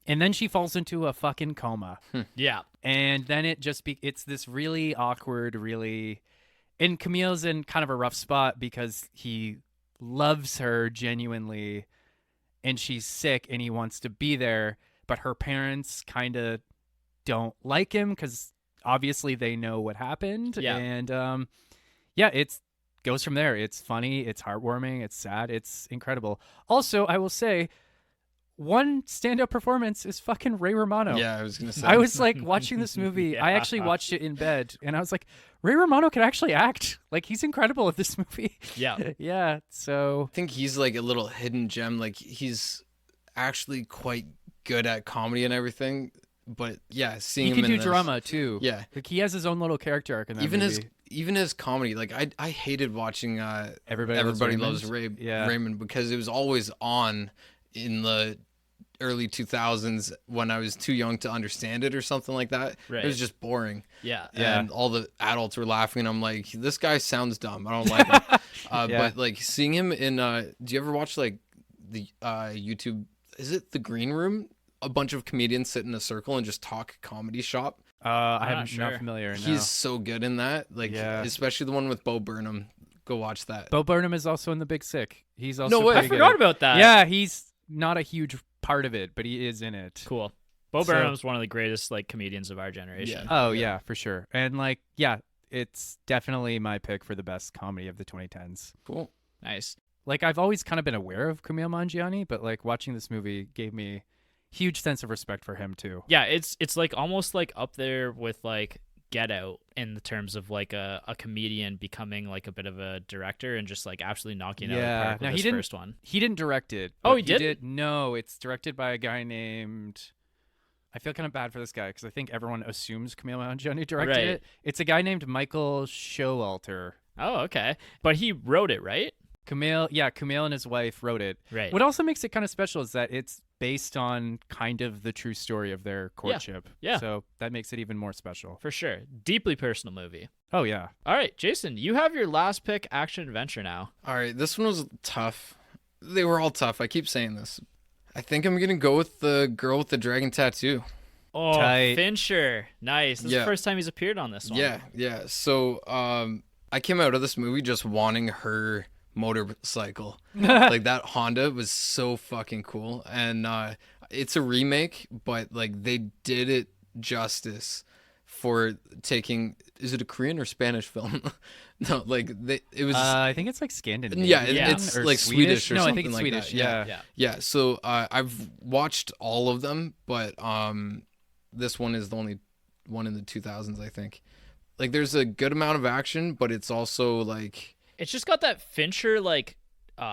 And then she falls into a fucking coma. Yeah. And then it just it's this really awkward, and Camille's in kind of a rough spot because he loves her genuinely and she's sick and he wants to be there, but her parents kind of don't like him because obviously they know what happened. Yeah. And it goes from there. It's funny, it's heartwarming, it's sad, it's incredible. Also, I will say, one stand-up performance is fucking Ray Romano. Yeah, I was gonna say. I was like watching this movie. Yeah. I actually watched it in bed, and I was like, Ray Romano can actually act. Like, he's incredible at this movie. Yeah. Yeah. So I think he's like a little hidden gem. Like, he's actually quite good at comedy and everything. But yeah, seeing he him can in do this, drama too. Yeah, Like, he has his own little character arc in that movie. Even his comedy. Like, I hated watching Everybody Loves Raymond because it was always on in the early 2000s when I was too young to understand it or something like that. Right. It was just boring. Yeah. And all the adults were laughing. I'm like, this guy sounds dumb. I don't like him. Yeah. But like seeing him in do you ever watch like the YouTube, is it The Green Room? A bunch of comedians sit in a circle and just talk comedy shop. I'm sure. not familiar. No. He's so good in that. Like, especially the one with Bo Burnham. Go watch that. Bo Burnham is also in The Big Sick. He's also No way. pretty I forgot good. about that. Yeah, he's not a huge part of it, but he is in it. Cool. Bo Burnham's one of the greatest like comedians of our generation. Oh yeah, for sure. And like, yeah, it's definitely my pick for the best comedy of the 2010s. Cool. Nice. Like, I've always kind of been aware of Kumail Nanjiani, but like watching this movie gave me huge sense of respect for him too. Yeah, it's like almost like up there with like Get Out in the terms of like a comedian becoming like a bit of a director and just like absolutely knocking out of the park with his first one. He didn't direct it. Oh, but he did? No, it's directed by a guy named... I feel kind of bad for this guy because I think everyone assumes Kumail Nanjiani directed Right. it. It's a guy named Michael Showalter. Oh, okay. But he wrote it, right? Kumail and his wife wrote it. Right. What also makes it kind of special is that it's based on kind of the true story of their courtship. Yeah. So that makes it even more special. For sure. Deeply personal movie. Oh, yeah. All right, Jason, you have your last pick, action adventure now. All right, this one was tough. They were all tough. I keep saying this. I think I'm gonna go with the girl with the dragon tattoo. Oh, Tight. Fincher. Nice. This is the first time he's appeared on this one. Yeah. So I came out of this movie just wanting her motorcycle. Like, that Honda was so fucking cool. And it's a remake, but like they did it justice for taking, is it a Korean or Spanish film? No, like it was. I think it's like Scandinavian. Yeah, Yeah. it's or like Swedish or no, something I think it's like Swedish. that. Yeah. Yeah. So I've watched all of them, but this one is the only one in the 2000s, I think. Like, there's a good amount of action, but it's also like It's just got that Fincher like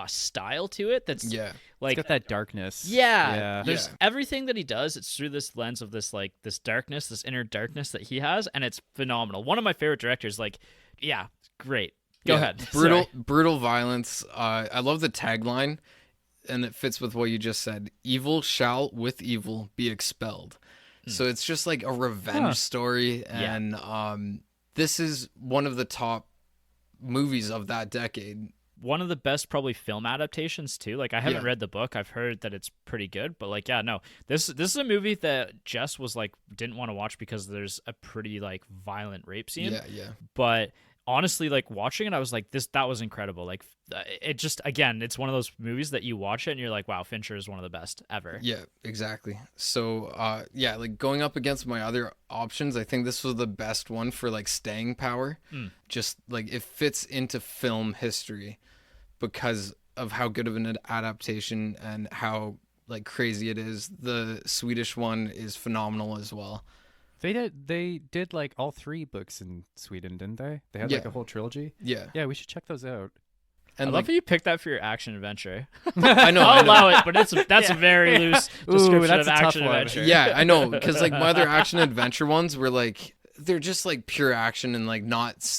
style to it. That's like It's got that darkness. Yeah, there's Yeah. everything that he does. It's through this lens of this like this darkness, this inner darkness that he has, and it's phenomenal. One of my favorite directors. Like, yeah, great. Go ahead. Brutal violence. I love the tagline, and it fits with what you just said. Evil shall with evil be expelled. So it's just like a revenge story, and this is one of the top movies of that decade. One of the best probably film adaptations too. Like, I haven't read the book. I've heard that it's pretty good, but like, yeah, no. This is a movie that Jess was like didn't want to watch because there's a pretty like violent rape scene. Yeah. But honestly, like watching it, I was like, that was incredible. Like, it just, again, it's one of those movies that you watch it and you're like, wow, Fincher is one of the best ever. Yeah, exactly. So, like going up against my other options, I think this was the best one for like staying power. Just like it fits into film history because of how good of an adaptation and how like crazy it is. The Swedish one is phenomenal as well. They did like all 3 books in Sweden, didn't they? They had like a whole trilogy. Yeah. Yeah, we should check those out. And I love how you picked that for your action adventure. I know. I'll allow it, but that's a very loose description that's of a tough action one. adventure. Yeah, I know, because like my other action adventure ones were like, they're just like pure action and like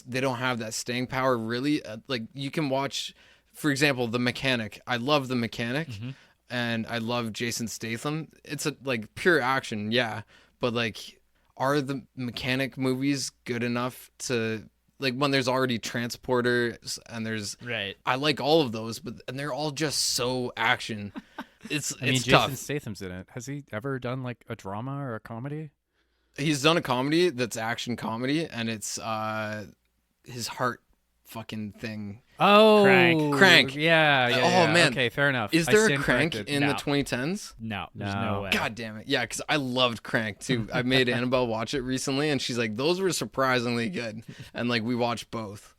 they don't have that staying power really. Like you can watch, for example, The Mechanic. I love The Mechanic, and I love Jason Statham. It's a like pure action, yeah, but like, are the Mechanic movies good enough to like when there's already Transporters and there's I like all of those, and they're all just so action. It's Jason tough. Statham's in it. Has he ever done like a drama or a comedy? He's done a comedy that's action comedy, and it's his heart fucking thing. Oh, Crank. Yeah. Oh, man. Okay, fair enough. Is I there a stand Crank corrected. in the 2010s? No, there's No. no way. God damn it. Yeah, because I loved Crank too. I made Annabelle watch it recently, and she's like, those were surprisingly good. And like, we watched both.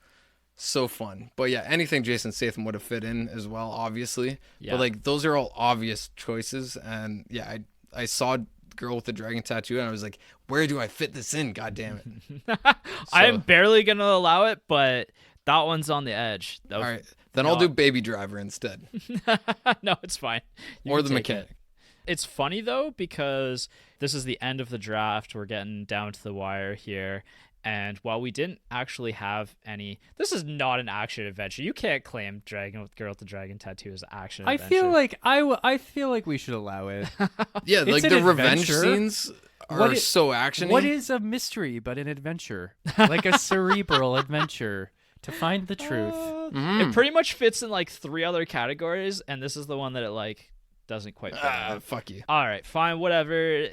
So fun. But yeah, anything Jason Statham would have fit in as well, obviously. Yeah. But like, those are all obvious choices. And yeah, I saw Girl with the Dragon Tattoo, and I was like, where do I fit this in? God damn it. I am barely going to allow it, but that one's on the edge. All right. Then I'll do Baby Driver instead. No, it's fine. You Or can The take Mechanic. it. It's funny, though, because this is the end of the draft. We're getting down to the wire here. And while we didn't actually have any... This is not an action adventure. You can't claim Girl with the Dragon Tattoo as an action adventure. I feel like we should allow it. Yeah, It's like an the revenge adventure. scenes are so actiony. What is a mystery but an adventure? Like a cerebral adventure to find the truth. It pretty much fits in like 3 other categories, and this is the one that it like doesn't quite fit in. Fuck you. All right, fine, whatever.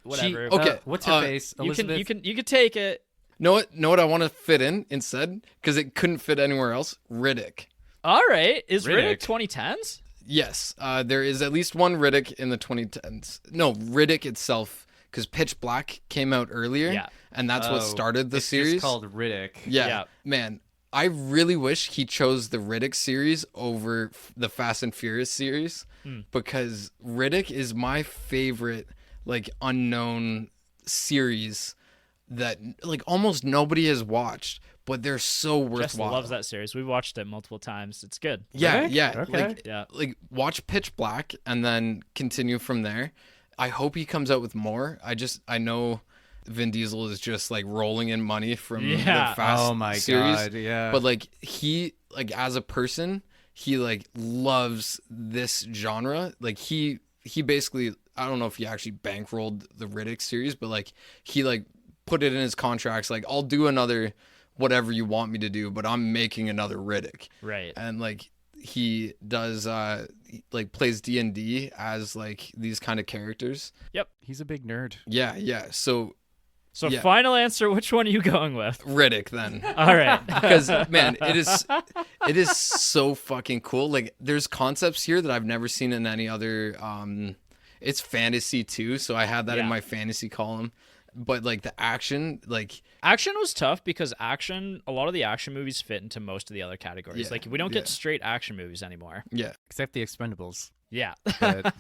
Okay. What's her face? You Elizabeth? can take it. Know what I want to fit in instead? Because it couldn't fit anywhere else. Riddick. All right, is Riddick. Riddick 2010s? Yes. There is at least one Riddick in the 2010s. No, Riddick itself. Because Pitch Black came out earlier. Yeah. And that's what started the it's series. Just called Riddick. Yeah. Man, I really wish he chose the Riddick series over the Fast and Furious series. Because Riddick is my favorite, like, unknown series that like almost nobody has watched, but they're so worthwhile. Jess loves that series. We've watched it multiple times. It's good. Yeah, Really? yeah. Okay. Like watch Pitch Black and then continue from there. I hope he comes out with more. I know Vin Diesel is just like rolling in money from the Fast series. God, yeah. But like he like as a person, he like loves this genre. Like he basically, I don't know if he actually bankrolled the Riddick series, but like he like put it in his contracts, like I'll do another whatever you want me to do, but I'm making another Riddick. Right. And like he does like plays D&D as like these kind of characters. Yep. He's a big nerd. Yeah. So final answer, which one are you going with? Riddick then. All right. Because man, it is so fucking cool. Like there's concepts here that I've never seen in any other it's fantasy too, so I had that in my fantasy column. but like the action, like action was tough because a lot of the action movies fit into most of the other categories. Yeah, Like we don't get straight action movies anymore. yeah, Except the Expendables. Yeah. But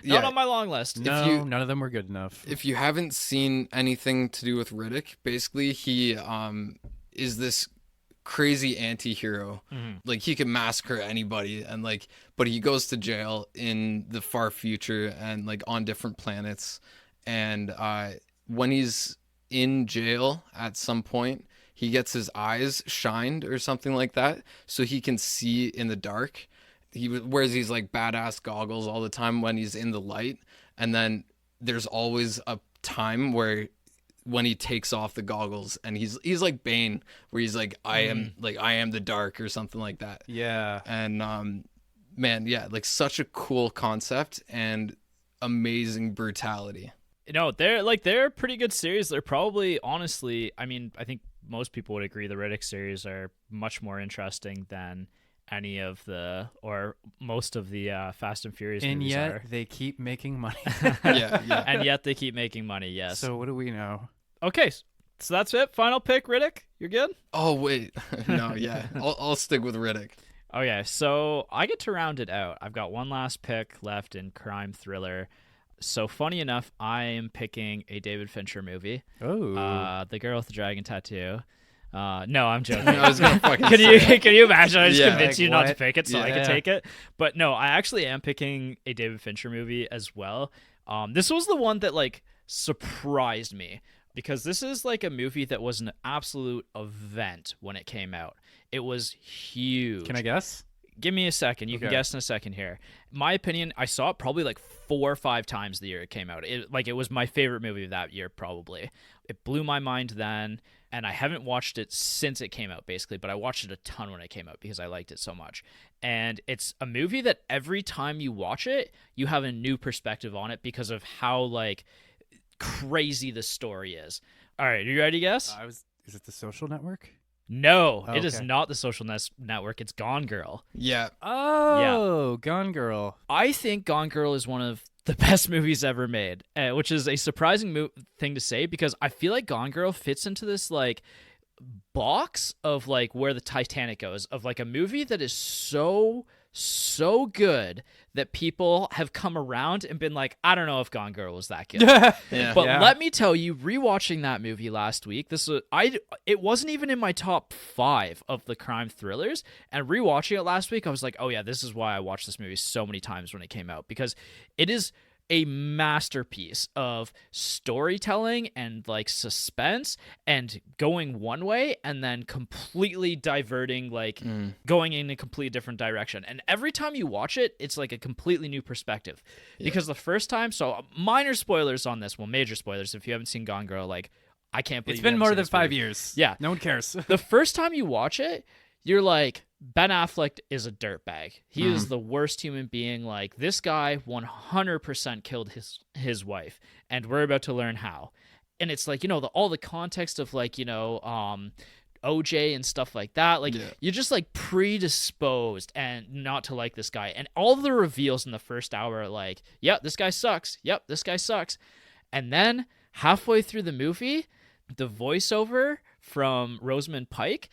Not on my long list. no, none of them were good enough. if you haven't seen anything to do with Riddick, basically he is this crazy anti-hero. Like he can massacre anybody, and like, but he goes to jail in the far future and like on different planets. And when he's in jail at some point, he gets his eyes shined or something like that, so he can see in the dark. He wears these like badass goggles all the time when he's in the light, and then there's always a time where when he takes off the goggles, and he's like Bane, where he's like, I am the dark or something like that. Yeah. And man, yeah, like such a cool concept and amazing brutality. No, they're a pretty good series. They're probably, honestly, I mean, I think most people would agree the Riddick series are much more interesting than any of the, or most of the Fast and Furious And movies yet are. they keep making money. Yeah. And yet they keep making money, yes. So what do we know? Okay, so that's it. Final pick, Riddick. You're good? Oh wait, no, yeah, I'll stick with Riddick. Okay, so I get to round it out. I've got one last pick left in crime thriller. So funny enough, I am picking a David Fincher movie. Oh. The Girl with the Dragon Tattoo. No, I'm joking. I was gonna fucking Can you imagine? I just Yeah. convinced you Like, not to what? pick it so I Yeah. could take it. But no, I actually am picking a David Fincher movie as well. This was the one that like surprised me because this is like a movie that was an absolute event when it came out. It was huge. Can I guess? Give me a second. You can Okay. guess in a second here. My opinion, I saw it probably like 4 or 5 times the year it came out. It was my favorite movie of that year, probably. It blew my mind then, and I haven't watched it since it came out, basically, but I watched it a ton when it came out because I liked it so much. And it's a movie that every time you watch it, you have a new perspective on it because of how, like, crazy the story is. All right, you ready to guess? Is it The Social Network? No, Oh, it is okay. not The Social Network. It's Gone Girl. Yeah, Oh, Gone Girl. I think Gone Girl is one of the best movies ever made, which is a surprising thing to say because I feel like Gone Girl fits into this like box of like where the Titanic goes, of like a movie that is so good that people have come around and been like, I don't know if Gone Girl was that good. yeah. But Yeah. let me tell you, rewatching that movie last week, it wasn't even in my top 5 of the crime thrillers. And rewatching it last week, I was like, oh yeah, this is why I watched this movie so many times when it came out, because it is a masterpiece of storytelling and like suspense and going one way and then completely diverting, like going in a completely different direction. And every time you watch it, it's like a completely new perspective. Because the first time, so minor spoilers on this, well, major spoilers if you haven't seen Gone Girl, like I can't believe It's you been haven't more seen than this 5 movie. years. Yeah. No one cares. The first time you watch it, you're like, Ben Affleck is a dirtbag. He is the worst human being. Like, this guy 100% killed his wife, and we're about to learn how. And it's like, you know, all the context of like, you know, OJ and stuff like that. Like, you're just like predisposed and not to like this guy. And all the reveals in the first hour are like, yep, this guy sucks. Yep, this guy sucks. And then halfway through the movie, the voiceover from Rosamund Pike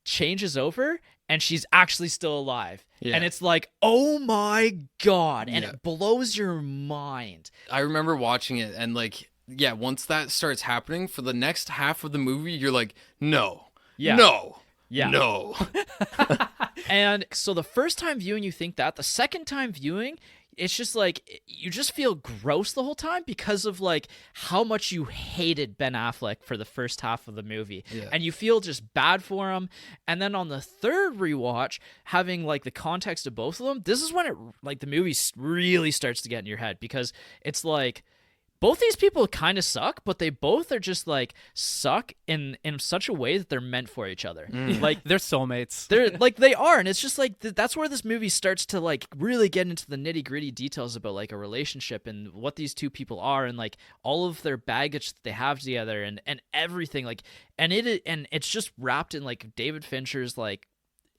changes over and she's actually still alive. Yeah. And it's like, oh my God. And Yeah. it blows your mind. I remember watching it, and like, yeah, once that starts happening, for the next half of the movie, you're like, no, Yeah. no, Yeah. no. And so the first time viewing, you think that. The second time viewing, it's just like, you just feel gross the whole time because of like how much you hated Ben Affleck for the first half of the movie. Yeah. And you feel just bad for him. And then on the third rewatch, having like the context of both of them, this is when it like the movie really starts to get in your head, because it's like, both these people kind of suck, but they both are just like suck in such a way that they're meant for each other. Like They're soulmates. they're like, they are, and it's just like that's where this movie starts to like really get into the nitty-gritty details about like a relationship and what these two people are, and like all of their baggage that they have together, and everything, like, and it's just wrapped in like David Fincher's like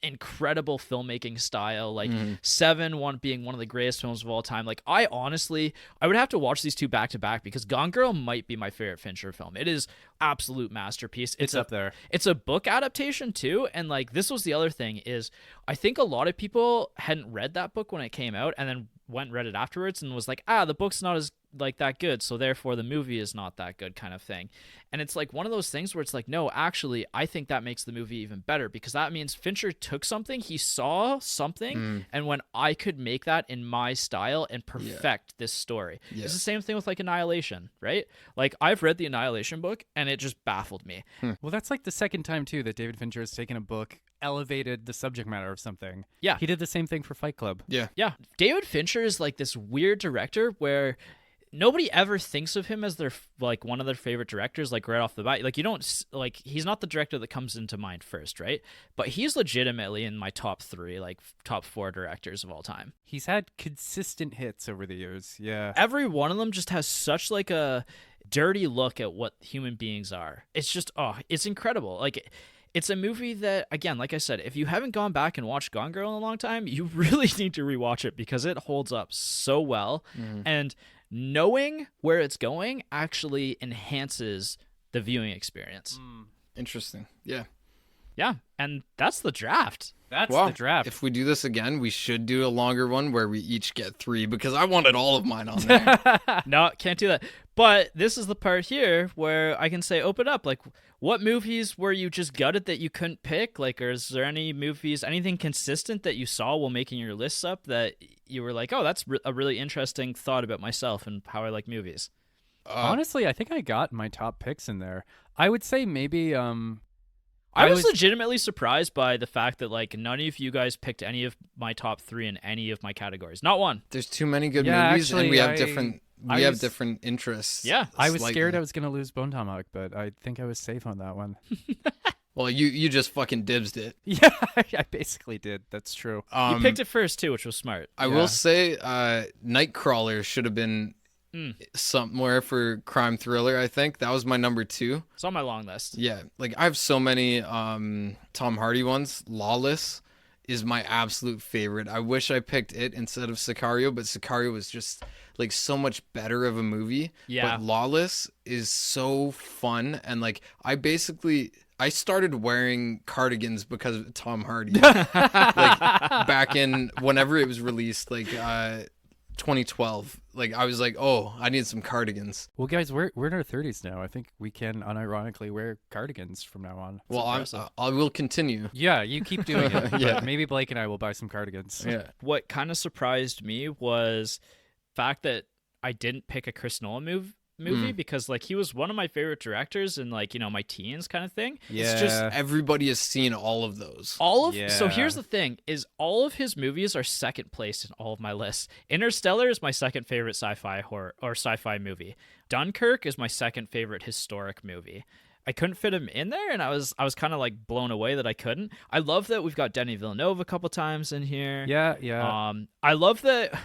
incredible filmmaking style. Like Seven, being one of the greatest films of all time. Like I would have to watch these two back to back because Gone Girl might be my favorite Fincher film. It is absolute masterpiece. It's up there. It's a book adaptation too, and like this was the other thing is I think a lot of people hadn't read that book when it came out and then went and read it afterwards and was like, the book's not as like that good, so therefore the movie is not that good kind of thing. And it's like one of those things where it's like, no, actually I think that makes the movie even better because that means Fincher took something, he saw something, and when I could make that in my style and perfect this story. It's the same thing with like Annihilation, right? Like I've read the Annihilation book and it just baffled me. Well, that's like the second time too that David Fincher has taken a book, elevated the subject matter of something. Yeah. He did the same thing for Fight Club. Yeah. David Fincher is like this weird director where nobody ever thinks of him as their like one of their favorite directors, like right off the bat. Like you don't like he's not the director that comes into mind first, right? But he's legitimately in my top 3, like top 4 directors of all time. He's had consistent hits over the years. Yeah. Every one of them just has such like a dirty look at what human beings are. It's just it's incredible. Like it's a movie that, again, like I said, if you haven't gone back and watched Gone Girl in a long time, you really need to rewatch it because it holds up so well. And knowing where it's going actually enhances the viewing experience. Interesting. Yeah. Yeah, and that's the draft. That's the draft. If we do this again, we should do a longer one where we each get 3 because I wanted all of mine on there. No, can't do that. But this is the part here where I can say, open up. Like, what movies were you just gutted that you couldn't pick? Like, or is there any movies, anything consistent that you saw while making your lists up that you were like, oh, that's a really interesting thought about myself and how I like movies? Honestly, I think I got my top picks in there. I would say maybe... I was legitimately surprised by the fact that like none of you guys picked any of my top 3 in any of my categories. Not one. There's too many good movies, actually, and we have different interests. Yeah, I was scared I was going to lose Bone Tomahawk, but I think I was safe on that one. Well, you just fucking dibsed it. Yeah, I basically did. That's true. You picked it first too, which was smart. I will say, Nightcrawler should have been somewhere for crime thriller. I think that was my number 2. It's on my long list. Yeah, like I have so many Tom Hardy ones. Lawless is my absolute favorite. I wish I picked it instead of Sicario, but Sicario was just like so much better of a movie. Yeah, but Lawless is so fun, and like I started wearing cardigans because of Tom Hardy. Like back in whenever it was released, like 2012. Like I was like, oh, I need some cardigans. Well, guys, we're in our 30s now. I think we can unironically wear cardigans from now on. I will continue. Yeah, you keep doing it. But maybe Blake and I will buy some cardigans. Yeah. What kind of surprised me was the fact that I didn't pick a Chris Nolan movie because like he was one of my favorite directors in like, you know, my teens kind of thing. Yeah. It's just everybody has seen all of those. So here's the thing is all of his movies are second place in all of my lists. Interstellar is my second favorite sci-fi horror or sci-fi movie. Dunkirk is my second favorite historic movie. I couldn't fit him in there, and I was kind of like blown away that I couldn't. I love that we've got Denis Villeneuve a couple times in here. Yeah. I love that.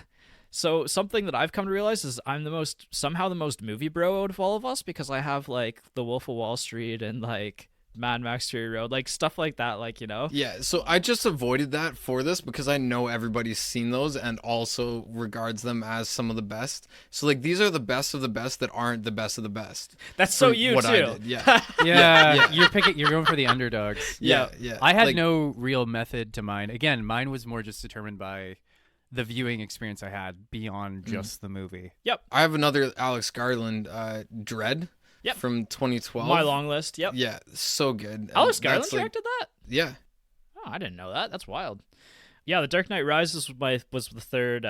So something that I've come to realize is I'm somehow the most movie bro out of all of us because I have like The Wolf of Wall Street and like Mad Max Fury Road, like stuff like that, like, you know? Yeah, so I just avoided that for this because I know everybody's seen those and also regards them as some of the best. So like these are the best of the best that aren't the best of the best. That's so you what too. I did. Yeah. Yeah. You're going for the underdogs. Yeah. I had no real method to mine. Again, mine was more just determined by the viewing experience I had beyond just the movie. Yep. I have another Alex Garland, Dread. Yep. From 2012. My long list. Yep. Yeah, so good. Alex Garland directed that? Yeah. Oh, I didn't know that. That's wild. Yeah, The Dark Knight Rises was the third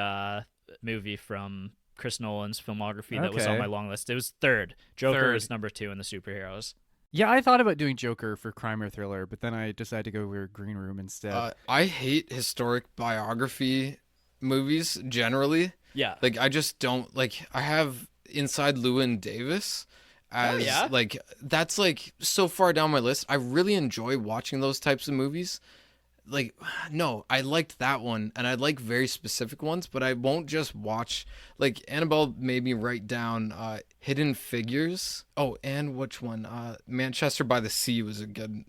movie from Chris Nolan's filmography that was on my long list. It was third. Joker was number 2 in the superheroes. Yeah, I thought about doing Joker for crime or thriller, but then I decided to go with Green Room instead. I hate historic biography movies generally. Yeah. Like I just don't like. I have Inside Llewyn Davis as like that's like so far down my list. I really enjoy watching those types of movies. Like no, I liked that one and I like very specific ones, but I won't just watch. Like Annabelle made me write down Hidden Figures. Oh, and which one? Manchester by the Sea was a good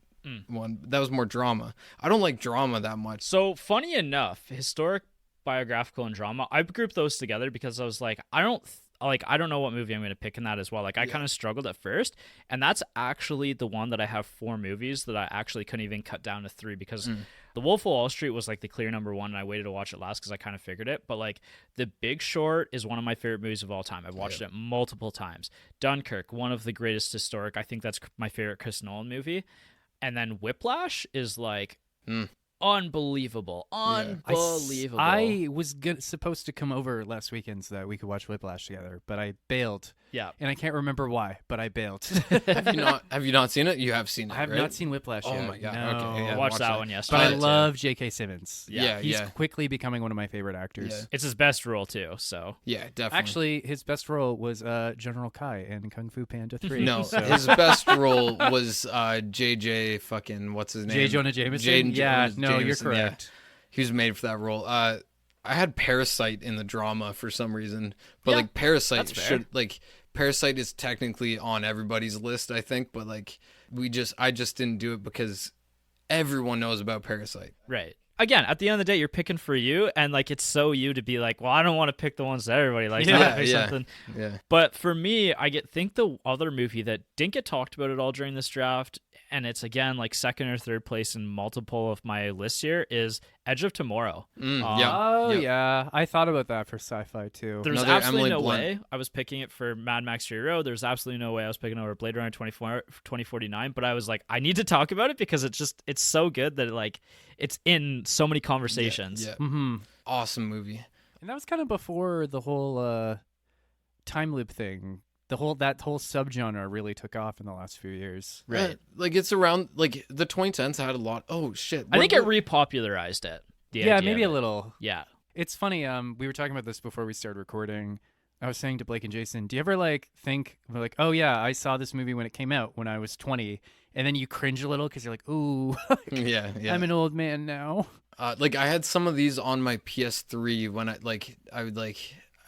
one. That was more drama. I don't like drama that much. So funny enough, historic, biographical, and drama, I grouped those together because I was like, I don't know what movie I'm going to pick in that as well. Like I kind of struggled at first, and that's actually the one that I have 4 movies that I actually couldn't even cut down to 3 because The Wolf of Wall Street was like the clear number 1, and I waited to watch it last because I kind of figured it. But like The Big Short is one of my favorite movies of all time. I've watched it multiple times. Dunkirk, one of the greatest historic. I think that's my favorite Chris Nolan movie. And then Whiplash is like unbelievable. Unbelievable. I was supposed to come over last weekend so that we could watch Whiplash together, but I bailed. Yeah. And I can't remember why, but I bailed. Have you not seen it? You have seen it, I have right? not seen Whiplash yet. Oh my god. No. Okay. Yeah, watch that one yesterday. But I love J.K. Simmons. Yeah. He's quickly becoming one of my favorite actors. Yeah. It's his best role too, so. Yeah, definitely. Actually, his best role was General Kai in Kung Fu Panda 3. No, so. his best role was J.J. fucking what's his name? J. Jonah Jameson. You're correct. Yeah. He was made for that role. I had Parasite in the drama for some reason, but like Parasite Parasite is technically on everybody's list, I think, but like I just didn't do it because everyone knows about Parasite. Right. Again, at the end of the day, you're picking for you, and like it's so you to be like, well, I don't want to pick the ones that everybody likes. I gotta pick something. Yeah. But for me, think the other movie that didn't get talked about at all during this draft, and it's again like second or third place in multiple of my lists here, is Edge of Tomorrow. Yeah. I thought about that for sci-fi too. There's Another absolutely Emily no Blunt. way I was picking it for Mad Max Fury Road. There's absolutely no way I was picking over Blade Runner 2049. But I was like, I need to talk about it because it's so good that it's in so many conversations. Yeah. Mm-hmm. Awesome movie. And that was kind of before the whole time loop thing. That whole subgenre really took off in the last few years. Right. Like it's around like the 2010s had a lot. Oh shit. I think it repopularized it. Yeah, idea maybe of a it. little. Yeah. It's funny. We were talking about this before we started recording. I was saying to Blake and Jason, do you ever think oh yeah, I saw this movie when it came out when I was 20, and then you cringe a little because you're like, ooh, yeah. I'm an old man now. I had some of these on my PS3 when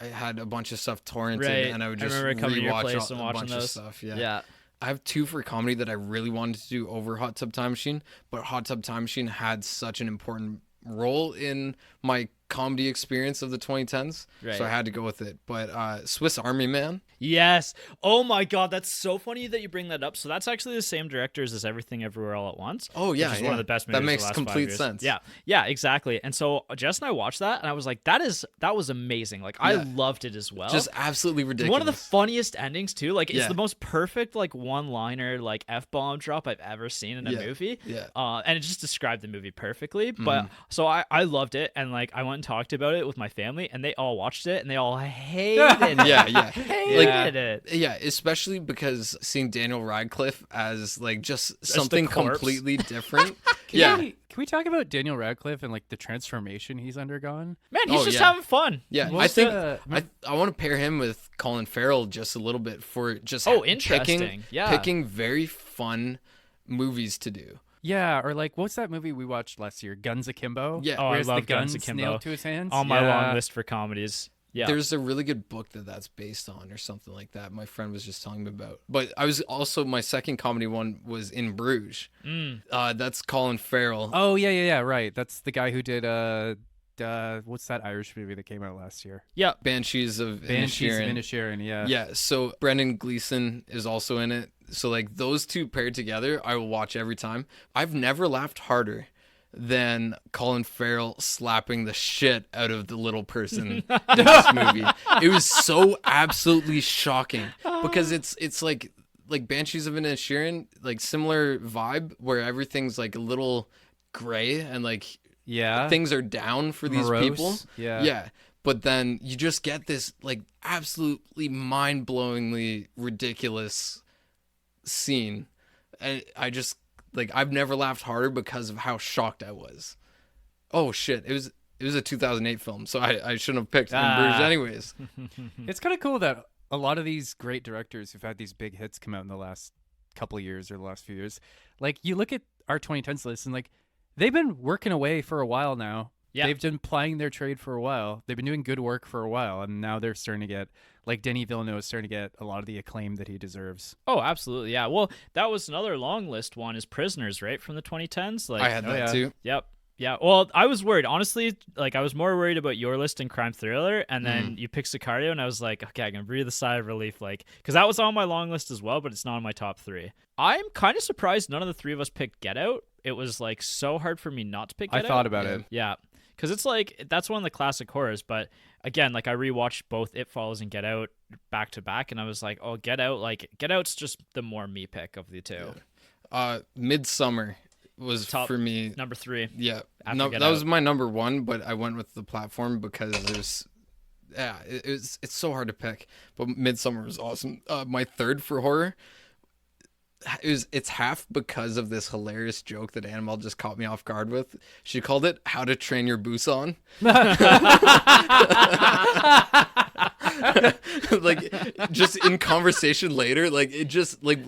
I had a bunch of stuff torrented, Right. and I would just I remember coming to your rewatch place and a watching bunch those. of stuff. Yeah. I have 2 for comedy that I really wanted to do over Hot Tub Time Machine, but Hot Tub Time Machine had such an important role in my comedy experience of the 2010s, Right. so I had to go with it. But Swiss Army Man. Yes. Oh my God, that's so funny that you bring that up. So that's actually the same directors as Everything Everywhere All at Once. Oh yeah, which is one of the best movies that makes of the last 5 complete years. sense. Yeah, exactly. And so Jess and I watched that, and I was like, that was amazing. Like I loved it as well. Just absolutely ridiculous. One of the funniest endings too. Like it's Yeah. the most perfect one-liner F-bomb drop I've ever seen in a movie. Yeah. And it just described the movie perfectly. But so I loved it, and I went and talked about it with my family, and they all watched it, and they all hated it. Yeah. Hated it. Yeah, especially because seeing Daniel Radcliffe as just something corpse. completely different. Can we talk about Daniel Radcliffe and the transformation he's undergone? Man, he's just yeah. having fun. Yeah, Most, I think I want to pair him with Colin Farrell just a little bit for just interesting. picking very fun movies to do. Yeah, or what's that movie we watched last year? Guns Akimbo? Yeah. Oh, I Where's love the Guns guns Akimbo. nailed to his hands? On my long list for comedies. Yeah. There's a really good book that's based on or something like that. My friend was just telling me about. But I was also, my second comedy one was In Bruges. That's Colin Farrell. Oh, yeah, right. That's the guy who did, what's that Irish movie that came out last year? Yeah. Banshees of Inisherin, yeah. Yeah, so Brendan Gleeson is also in it. So those two paired together, I will watch every time. I've never laughed harder than Colin Farrell slapping the shit out of the little person in this movie. It was so absolutely shocking because it's like Banshees of Inisherin, similar vibe where everything's a little gray and things are down for these Morose. people. Yeah. But then you just get this absolutely mind-blowingly ridiculous scene, and I just I've never laughed harder because of how shocked I was. Oh shit! It was a 2008 film, so I shouldn't have picked In Bruges anyways. It's kind of cool that a lot of these great directors who've had these big hits come out in the last couple of years or the last few years, you look at our 2010s list and they've been working away for a while now. Yeah. They've been plying their trade for a while. They've been doing good work for a while, and now they're starting to get, like Denis Villeneuve is starting to get a lot of the acclaim that he deserves. Oh, absolutely. Yeah. Well, that was another long list one is Prisoners, right? From the 2010s. Like, I had that too. Yep. Yeah. Well, I was worried. Honestly, like I was more worried about your list and Crime Thriller, and then you picked Sicario, and I was like, okay, I can breathe a sigh of relief, like, because that was on my long list as well, but it's not on my top 3. I'm kind of surprised none of the 3 of us picked Get Out. It was like so hard for me not to pick Get Out. I thought about it. Yeah. Because it's like, that's one of the classic horrors, but again, like I rewatched both It Follows and Get Out back to back, and I was like, oh, Get Out's just the more me pick of the two. Yeah. Midsummer was Top, for me number 3. Yeah, no, that was my number 1, but I went with the platform because there's, it's so hard to pick. But Midsummer was awesome. My 3rd for horror, it's half because of this hilarious joke that Annabelle just caught me off guard with. She called it "How to Train Your Busan." Like, just in conversation later, like it just like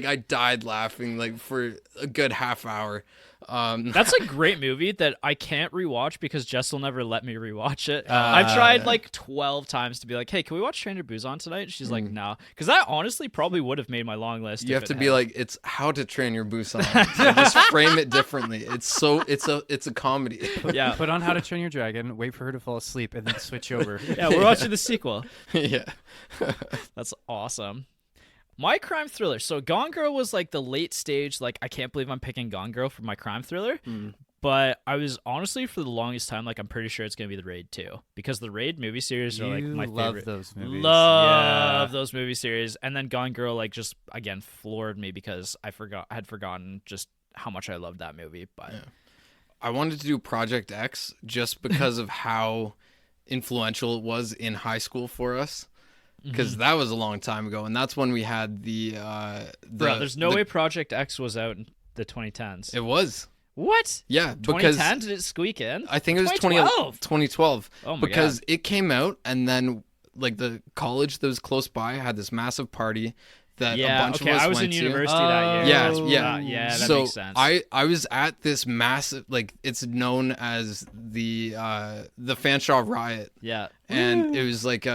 I died laughing like for a good half hour. That's a great movie that I can't rewatch because Jess will never let me rewatch it. I've tried like 12 times to be like, hey, can we watch Train Your Busan tonight? She's like, no. Because that honestly probably would have made my long list. You have to be like, it's How to Train Your Busan. Just frame it differently. It's a comedy. Yeah. Put on How to Train Your Dragon, wait for her to fall asleep, and then switch over. Yeah, we're watching the sequel. Yeah. That's awesome. My crime thriller. So Gone Girl was like the late stage, like I can't believe I'm picking Gone Girl for my crime thriller. But I was honestly for the longest time like I'm pretty sure it's gonna be The Raid 2 because the Raid movie series are like my love favorite. those movies. Love those movie series. And then Gone Girl like just again floored me because I had forgotten just how much I loved that movie. But I wanted to do Project X just because of how influential it was in high school for us. Because that was a long time ago, and that's when we had the Bro, there's no way Project X was out in the 2010s. It was. What? Yeah, 2010? Did it squeak in? I think it was 2012. Oh my because God. it came out, and then like the college that was close by had this massive party that a bunch of us I was went in to. university that year. Yeah. That so makes sense. I was at this massive, like it's known as the Fanshawe riot. Yeah. And it was like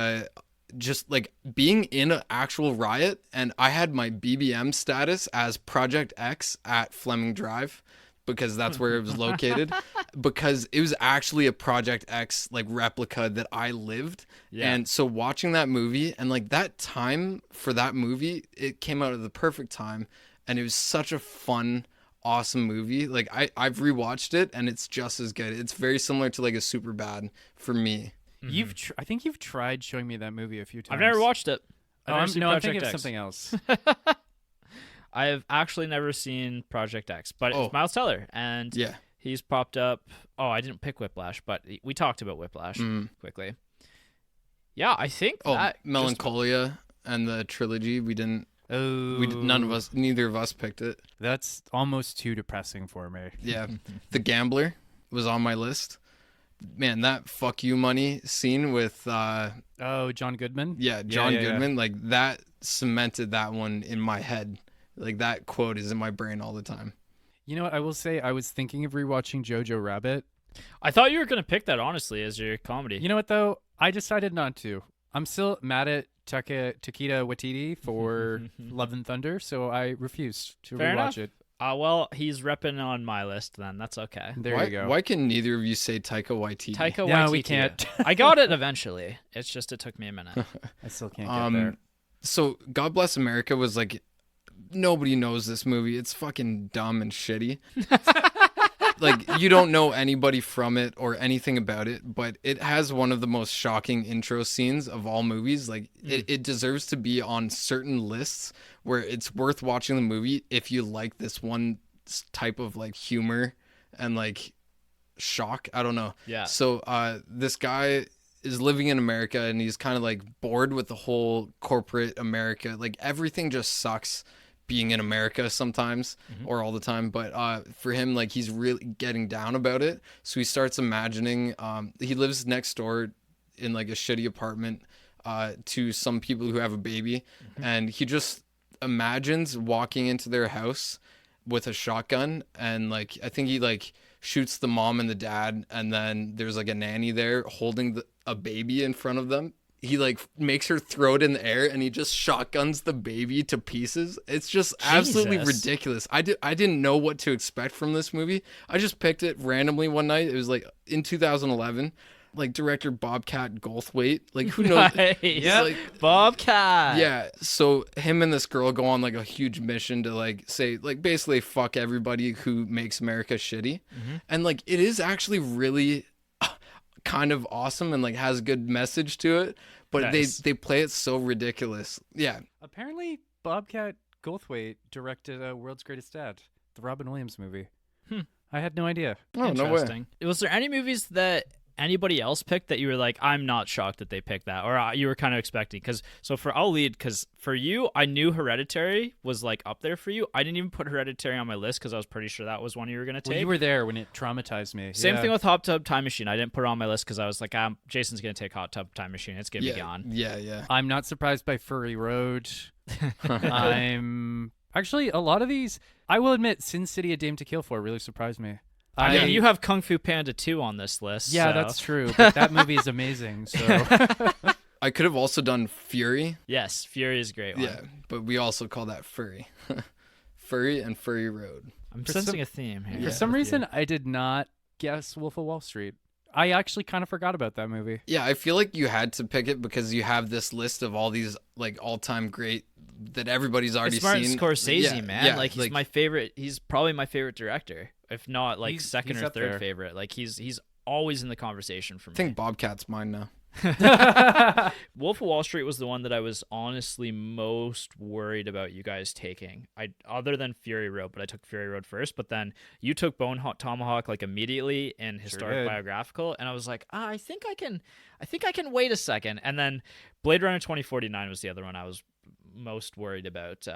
just like being in an actual riot, and I had my BBM status as Project X at Fleming Drive because that's where it was located, because it was actually a Project X like replica that I lived. And so watching that movie and like that time for that movie, it came out at the perfect time, and it was such a fun, awesome movie. Like I've rewatched it and it's just as good. It's very similar to like a Superbad for me. I think you've tried showing me that movie a few times. I've never watched it. I'm thinking of something else. I have actually never seen Project X, but it's Miles Teller, and he's popped up. Oh, I didn't pick Whiplash, but we talked about Whiplash quickly. Yeah, I think Melancholia and the trilogy. We didn't. Neither of us picked it. That's almost too depressing for me. Yeah, The Gambler was on my list. Man, that "fuck you money" scene with John Goodman. Yeah, John Goodman. Like that cemented that one in my head. Like that quote is in my brain all the time. You know what? I will say I was thinking of rewatching Jojo Rabbit. I thought you were gonna pick that honestly as your comedy. You know what though? I decided not to. I'm still mad at Taika Waititi for Love and Thunder, so I refused to rewatch it. Well, he's repping on my list then. That's okay. There you go. Why can neither of you say Taika Waititi? Taika Waititi. No, we can't. I got it eventually. It's just it took me a minute. I still can't get there. So God Bless America was like, nobody knows this movie. It's fucking dumb and shitty. Like, you don't know anybody from it or anything about it, but it has one of the most shocking intro scenes of all movies. Like, it deserves to be on certain lists where it's worth watching the movie if you like this one type of, like, humor and, like, shock. I don't know. Yeah. So, this guy is living in America, and he's kind of, like, bored with the whole corporate America. Like, everything just sucks being in America sometimes or all the time, but for him, like, he's really getting down about it. So he starts imagining he lives next door in like a shitty apartment to some people who have a baby, and he just imagines walking into their house with a shotgun, and like I think he like shoots the mom and the dad, and then there's like a nanny there holding a baby in front of them. He like makes her throw it in the air, and he just shotguns the baby to pieces. It's just absolutely ridiculous. I didn't know what to expect from this movie. I just picked it randomly one night. It was like in 2011. Like director Bobcat Goldthwait, like who knows? Yeah, like, Bobcat. Yeah, so him and this girl go on like a huge mission to like say like basically fuck everybody who makes America shitty, and like it is actually really kind of awesome and like has a good message to it, but they play it so ridiculous. Yeah. Apparently, Bobcat Goldthwait directed World's Greatest Dad, the Robin Williams movie. I had no idea. Oh, no way. Was there any movies that anybody else picked that you were like, I'm not shocked that they picked that, or you were kind of expecting? I'll lead, because for you, I knew Hereditary was like up there for you. I didn't even put Hereditary on my list because I was pretty sure that was one you were going to take. Well, you were there when it traumatized me. Same thing with Hot Tub Time Machine. I didn't put it on my list because I was like, Jason's going to take Hot Tub Time Machine. It's going to be gone. Yeah. I'm not surprised by Furry Road. I'm actually, a lot of these, I will admit, Sin City: A Dame to Kill For really surprised me. I mean, you have Kung Fu Panda 2 on this list. Yeah, so. That's true. But that movie is amazing. So I could have also done Fury. Yes, Fury is a great one. Yeah, but we also call that Furry. Furry and Furry Road. I'm sensing a theme here. For some reason, I did not guess Wolf of Wall Street. I actually kind of forgot about that movie. Yeah, I feel like you had to pick it because you have this list of all these like all-time great that everybody's already it's Martin seen. Scorsese, man. Yeah, like he's my favorite. He's probably my favorite director, if not like second or third favorite. Like he's always in the conversation for me. I think Bobcat's mine now. Wolf of Wall Street was the one that I was honestly most worried about you guys taking. Other than Fury Road, but I took Fury Road first. But then you took Bone Tomahawk like immediately in historic biographical, and I was like, I think I can wait a second. And then Blade Runner 2049 was the other one I was most worried about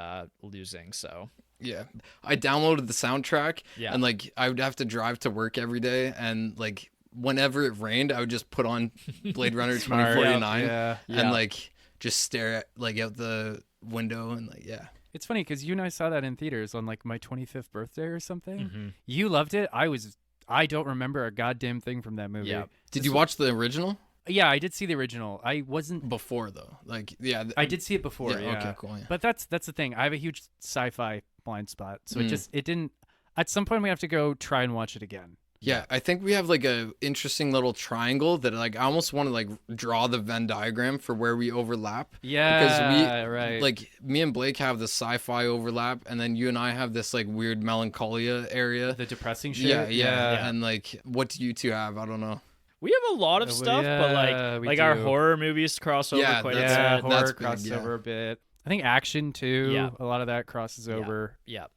losing. So yeah, I downloaded the soundtrack, and like I would have to drive to work every day, and like whenever it rained, I would just put on Blade Runner 2049 and like just stare at like out the window and like It's funny because you and I saw that in theaters on like my 25th birthday or something. You loved it. I don't remember a goddamn thing from that movie. Yeah. Did you watch the original? Yeah, I did see the original. I wasn't before though. Like I did see it before. Yeah. Okay, cool. Yeah. But that's the thing. I have a huge sci-fi blind spot, so it didn't. At some point, we have to go try and watch it again. Yeah, I think we have like a interesting little triangle that like I almost want to like draw the Venn diagram for where we overlap. Yeah, because right. Like me and Blake have the sci-fi overlap, and then you and I have this like weird melancholia area, the depressing shit. Yeah. And like, what do you two have? I don't know. We have a lot of stuff, but like our horror movies cross over quite a bit. Yeah, horror crosses over a bit. I think action too. Yeah. A lot of that crosses over. Yeah.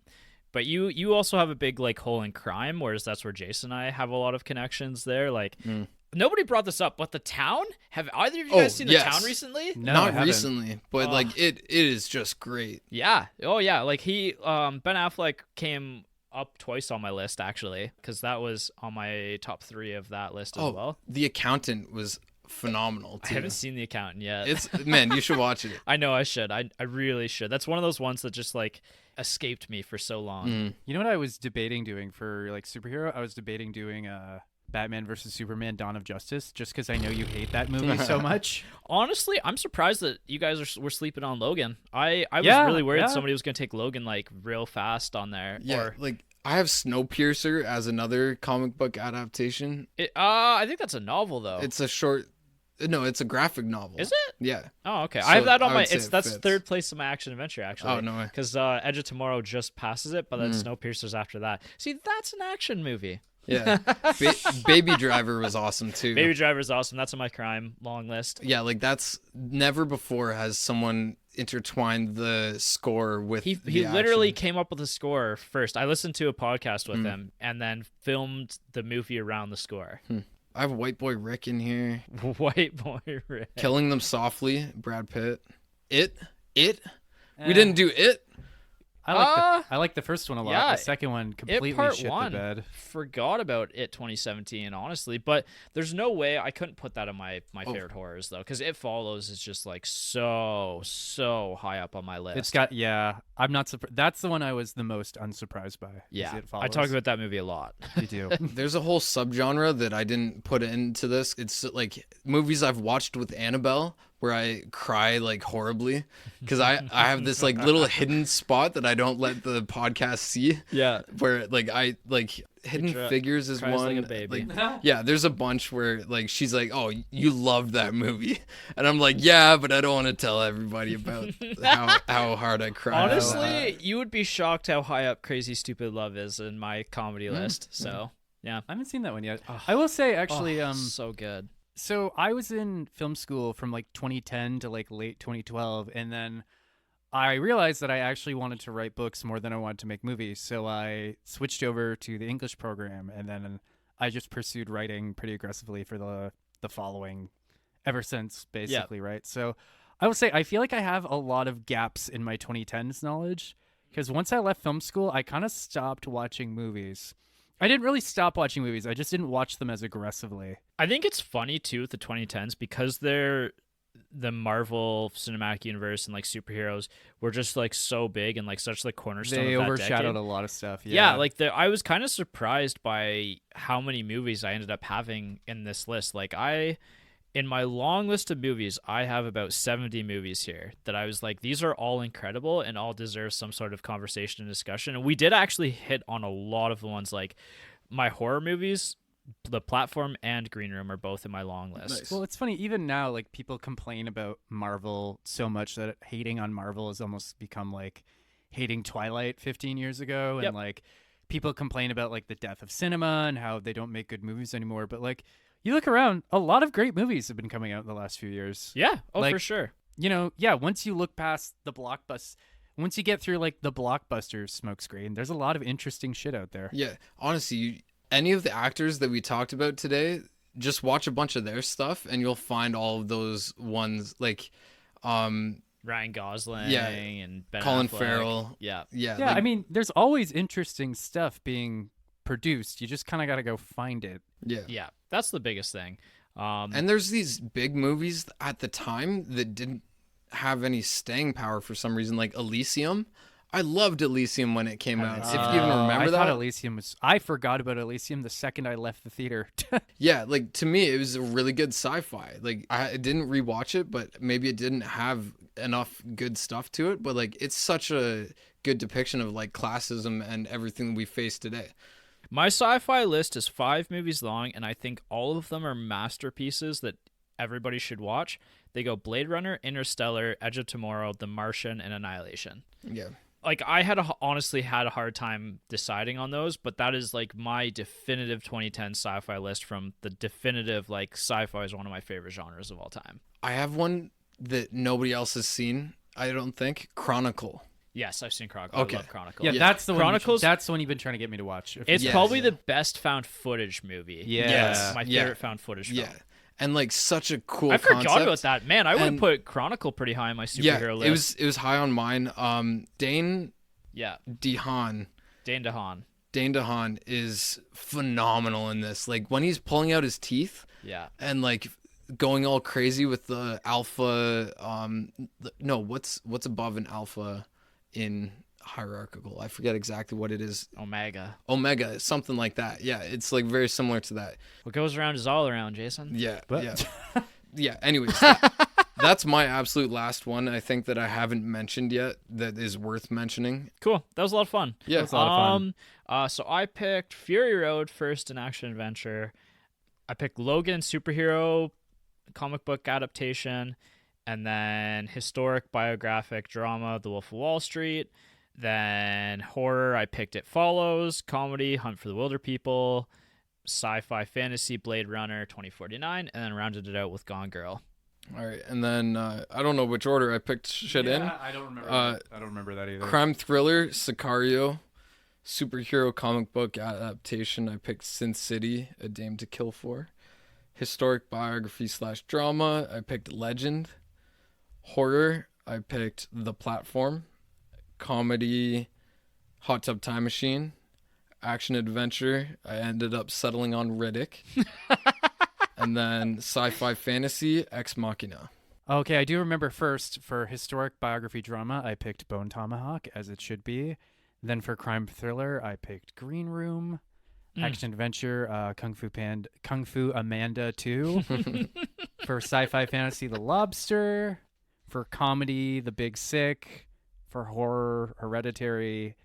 But you also have a big like hole in crime, whereas that's where Jason and I have a lot of connections there. Like nobody brought this up, but The Town. Have either of you guys seen The Town recently? No, not recently, but like it is just great. Yeah. Oh yeah. Like Ben Affleck came up twice on my list actually, because that was on my top 3 of that list as well. The Accountant was phenomenal too. I haven't seen The Accountant yet. Man, you should watch it. I know I should. I really should. That's one of those ones that just like escaped me for so long. You know what I was debating doing for like superhero? I was debating doing Batman versus Superman: Dawn of Justice, just because I know you hate that movie so much. Honestly, I'm surprised that you guys were sleeping on Logan. I was really worried somebody was going to take Logan like real fast on there. Yeah, like I have Snowpiercer as another comic book adaptation. I think that's a novel though. It's a short. No, it's a graphic novel. Is it? Yeah. Oh, okay. So I have that on my. that's fits. Third place in my action adventure actually. Oh no way. Because Edge of Tomorrow just passes it, but then Snowpiercer's after that. See, that's an action movie. Yeah. Baby Driver was awesome too. Baby Driver's awesome. That's on my crime long list. Yeah, like that's never before has someone intertwined the score with he literally came up with the score first. I listened to a podcast with him and then filmed the movie around the score. I have White Boy Rick in here. White Boy Rick. Killing Them Softly, Brad Pitt. It? We didn't do It? I like the first one a lot. Yeah, the second one completely shit the bed. Forgot about It 2017, honestly, but there's no way I couldn't put that in my favorite horrors though, because It Follows is just like so high up on my list. It's got I'm not surprised. That's the one I was the most unsurprised by. Yeah, It Follows. I talk about that movie a lot. You do. There's a whole subgenre that I didn't put into this. It's like movies I've watched with Annabelle where I cry like horribly because I have this like little hidden spot that I don't let the podcast see. Yeah, where like I like Hidden Figures is one. Like a baby. Like, yeah, there's a bunch where like she's like, "Oh, you loved that movie," and I'm like, "Yeah, but I don't want to tell everybody about how hard I cried." Honestly, you would be shocked how high up Crazy Stupid Love is in my comedy list. So yeah, I haven't seen that one yet. I will say actually, so good. So I was in film school from like 2010 to like late 2012, and then I realized that I actually wanted to write books more than I wanted to make movies. So I switched over to the English program, and then I just pursued writing pretty aggressively for the following ever since, basically, right? So I would say I feel like I have a lot of gaps in my 2010s knowledge, because once I left film school, I kind of stopped watching movies. I didn't really stop watching movies. I just didn't watch them as aggressively. I think it's funny too with the 2010s because they're the Marvel Cinematic Universe and like superheroes were just like so big and like such like cornerstone. They of that overshadowed decade. a lot of stuff. Yeah, like I was kind of surprised by how many movies I ended up having in this list. Like in my long list of movies, I have about 70 movies here that I was like, these are all incredible and all deserve some sort of conversation and discussion. And we did actually hit on a lot of the ones, like my horror movies, The Platform and Green Room are both in my long list. Nice. Well, it's funny, even now, like people complain about Marvel so much that hating on Marvel has almost become like hating Twilight 15 years ago. And like people complain about like the death of cinema and how they don't make good movies anymore. But like, you look around, a lot of great movies have been coming out in the last few years. Yeah. Oh, like, for sure. You know, once you look past the once you get through like the blockbuster smokescreen, there's a lot of interesting shit out there. Yeah. Honestly, any of the actors that we talked about today, just watch a bunch of their stuff and you'll find all of those ones like Ryan Gosling and Ben Colin Affleck. Farrell. Yeah. Yeah. Yeah, I mean, there's always interesting stuff being produced. You just kind of got to go find it. Yeah, that's the biggest thing. And there's these big movies at the time that didn't have any staying power for some reason, like Elysium. I loved Elysium when it came out. If you even remember that. I forgot about Elysium the second I left the theater. Yeah, like to me, it was a really good sci-fi. Like I didn't rewatch it, but maybe it didn't have enough good stuff to it. But like, it's such a good depiction of like classism and everything we face today. My sci-fi list is 5 movies long, and I think all of them are masterpieces that everybody should watch. They go Blade Runner, Interstellar, Edge of Tomorrow, The Martian, and Annihilation. Yeah. Like, I honestly had a hard time deciding on those, but that is like my definitive 2010 sci-fi list from the definitive, like, sci-fi is one of my favorite genres of all time. I have one that nobody else has seen, I don't think. Chronicle. Yes, I've seen Chronicle. Okay. I love Chronicle. Yeah, that's the Chronicles, one. That's the one you've been trying to get me to watch. It's probably the best found footage movie. Yeah. Yes. My favorite found footage film. Yeah. And like such a cool I concept. forgot about that. Man, I would have put Chronicle pretty high on my superhero list. It was high on mine. Dane DeHaan. Dane DeHaan is phenomenal in this. Like when he's pulling out his teeth. Yeah. And like going all crazy with the alpha what's above an alpha in hierarchical? I forget exactly what it is. Omega, something like that. Yeah, it's like very similar to that. What goes around is all around, Jason. Yeah. Yeah. Anyways, that's my absolute last one. I think that I haven't mentioned yet that is worth mentioning. Cool. That was a lot of fun. Yeah, that was a lot of fun. So I picked Fury Road first in action adventure. I picked Logan superhero comic book adaptation, and then historic biographic drama The Wolf of Wall Street. Then horror, I picked It Follows. Comedy, Hunt for the Wilder People. Sci-fi fantasy, Blade Runner 2049, and then rounded it out with Gone Girl. All right, and then I don't know which order I picked shit in. I don't remember. I don't remember that either. Crime thriller, Sicario. Superhero comic book adaptation, I picked Sin City, A Dame to Kill For. Historic biography / drama, I picked Legend. Horror, I picked The Platform. Comedy, Hot Tub Time Machine, action adventure. I ended up settling on Riddick. And then sci-fi fantasy, Ex Machina. Okay, I do remember first for historic biography drama, I picked Bone Tomahawk, as it should be. Then for crime thriller, I picked Green Room. Action adventure, Kung Fu Amanda 2. For sci-fi fantasy, The Lobster. For comedy, The Big Sick. For horror, Hereditary.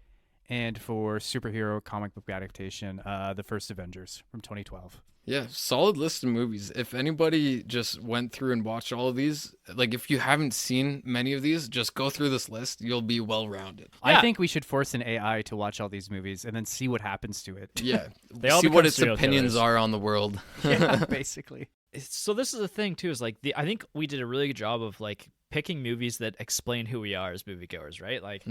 And for superhero comic book adaptation, The First Avengers from 2012. Yeah, solid list of movies. If anybody just went through and watched all of these, like if you haven't seen many of these, just go through this list. You'll be well-rounded. Yeah. I think we should force an AI to watch all these movies and then see what happens to it. Yeah, they all see what its serial opinions killers. are on the world. Yeah, basically. So this is the thing too, is like I think we did a really good job of like picking movies that explain who we are as moviegoers, right? Like,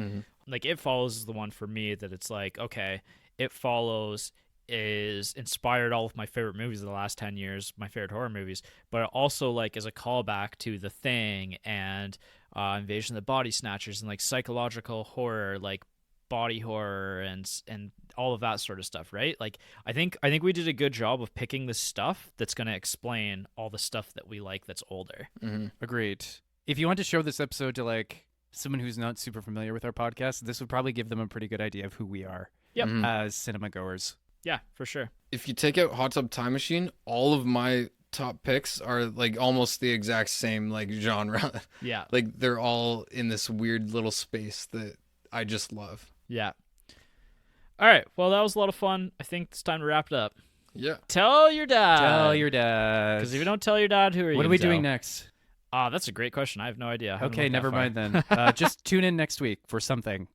like It Follows is the one for me that it's like, okay, It Follows is inspired all of my favorite movies of the last 10 years, my favorite horror movies, but also like as a callback to The Thing and Invasion of the Body Snatchers and like psychological horror, like body horror and all of that sort of stuff, right? Like I think we did a good job of picking the stuff that's going to explain all the stuff that we like that's older. Agreed. If you want to show this episode to like someone who's not super familiar with our podcast, this would probably give them a pretty good idea of who we are as cinema goers. Yeah, for sure. If you take out Hot Tub Time Machine, all of my top picks are like almost the exact same like genre. Yeah. Like they're all in this weird little space that I just love. Yeah. All right. Well, that was a lot of fun. I think it's time to wrap it up. Yeah. Tell your dad. Tell your dad. Because if you don't tell your dad, who are you? What are we doing next? That's a great question. I have no idea. Okay, never mind then. Just tune in next week for something.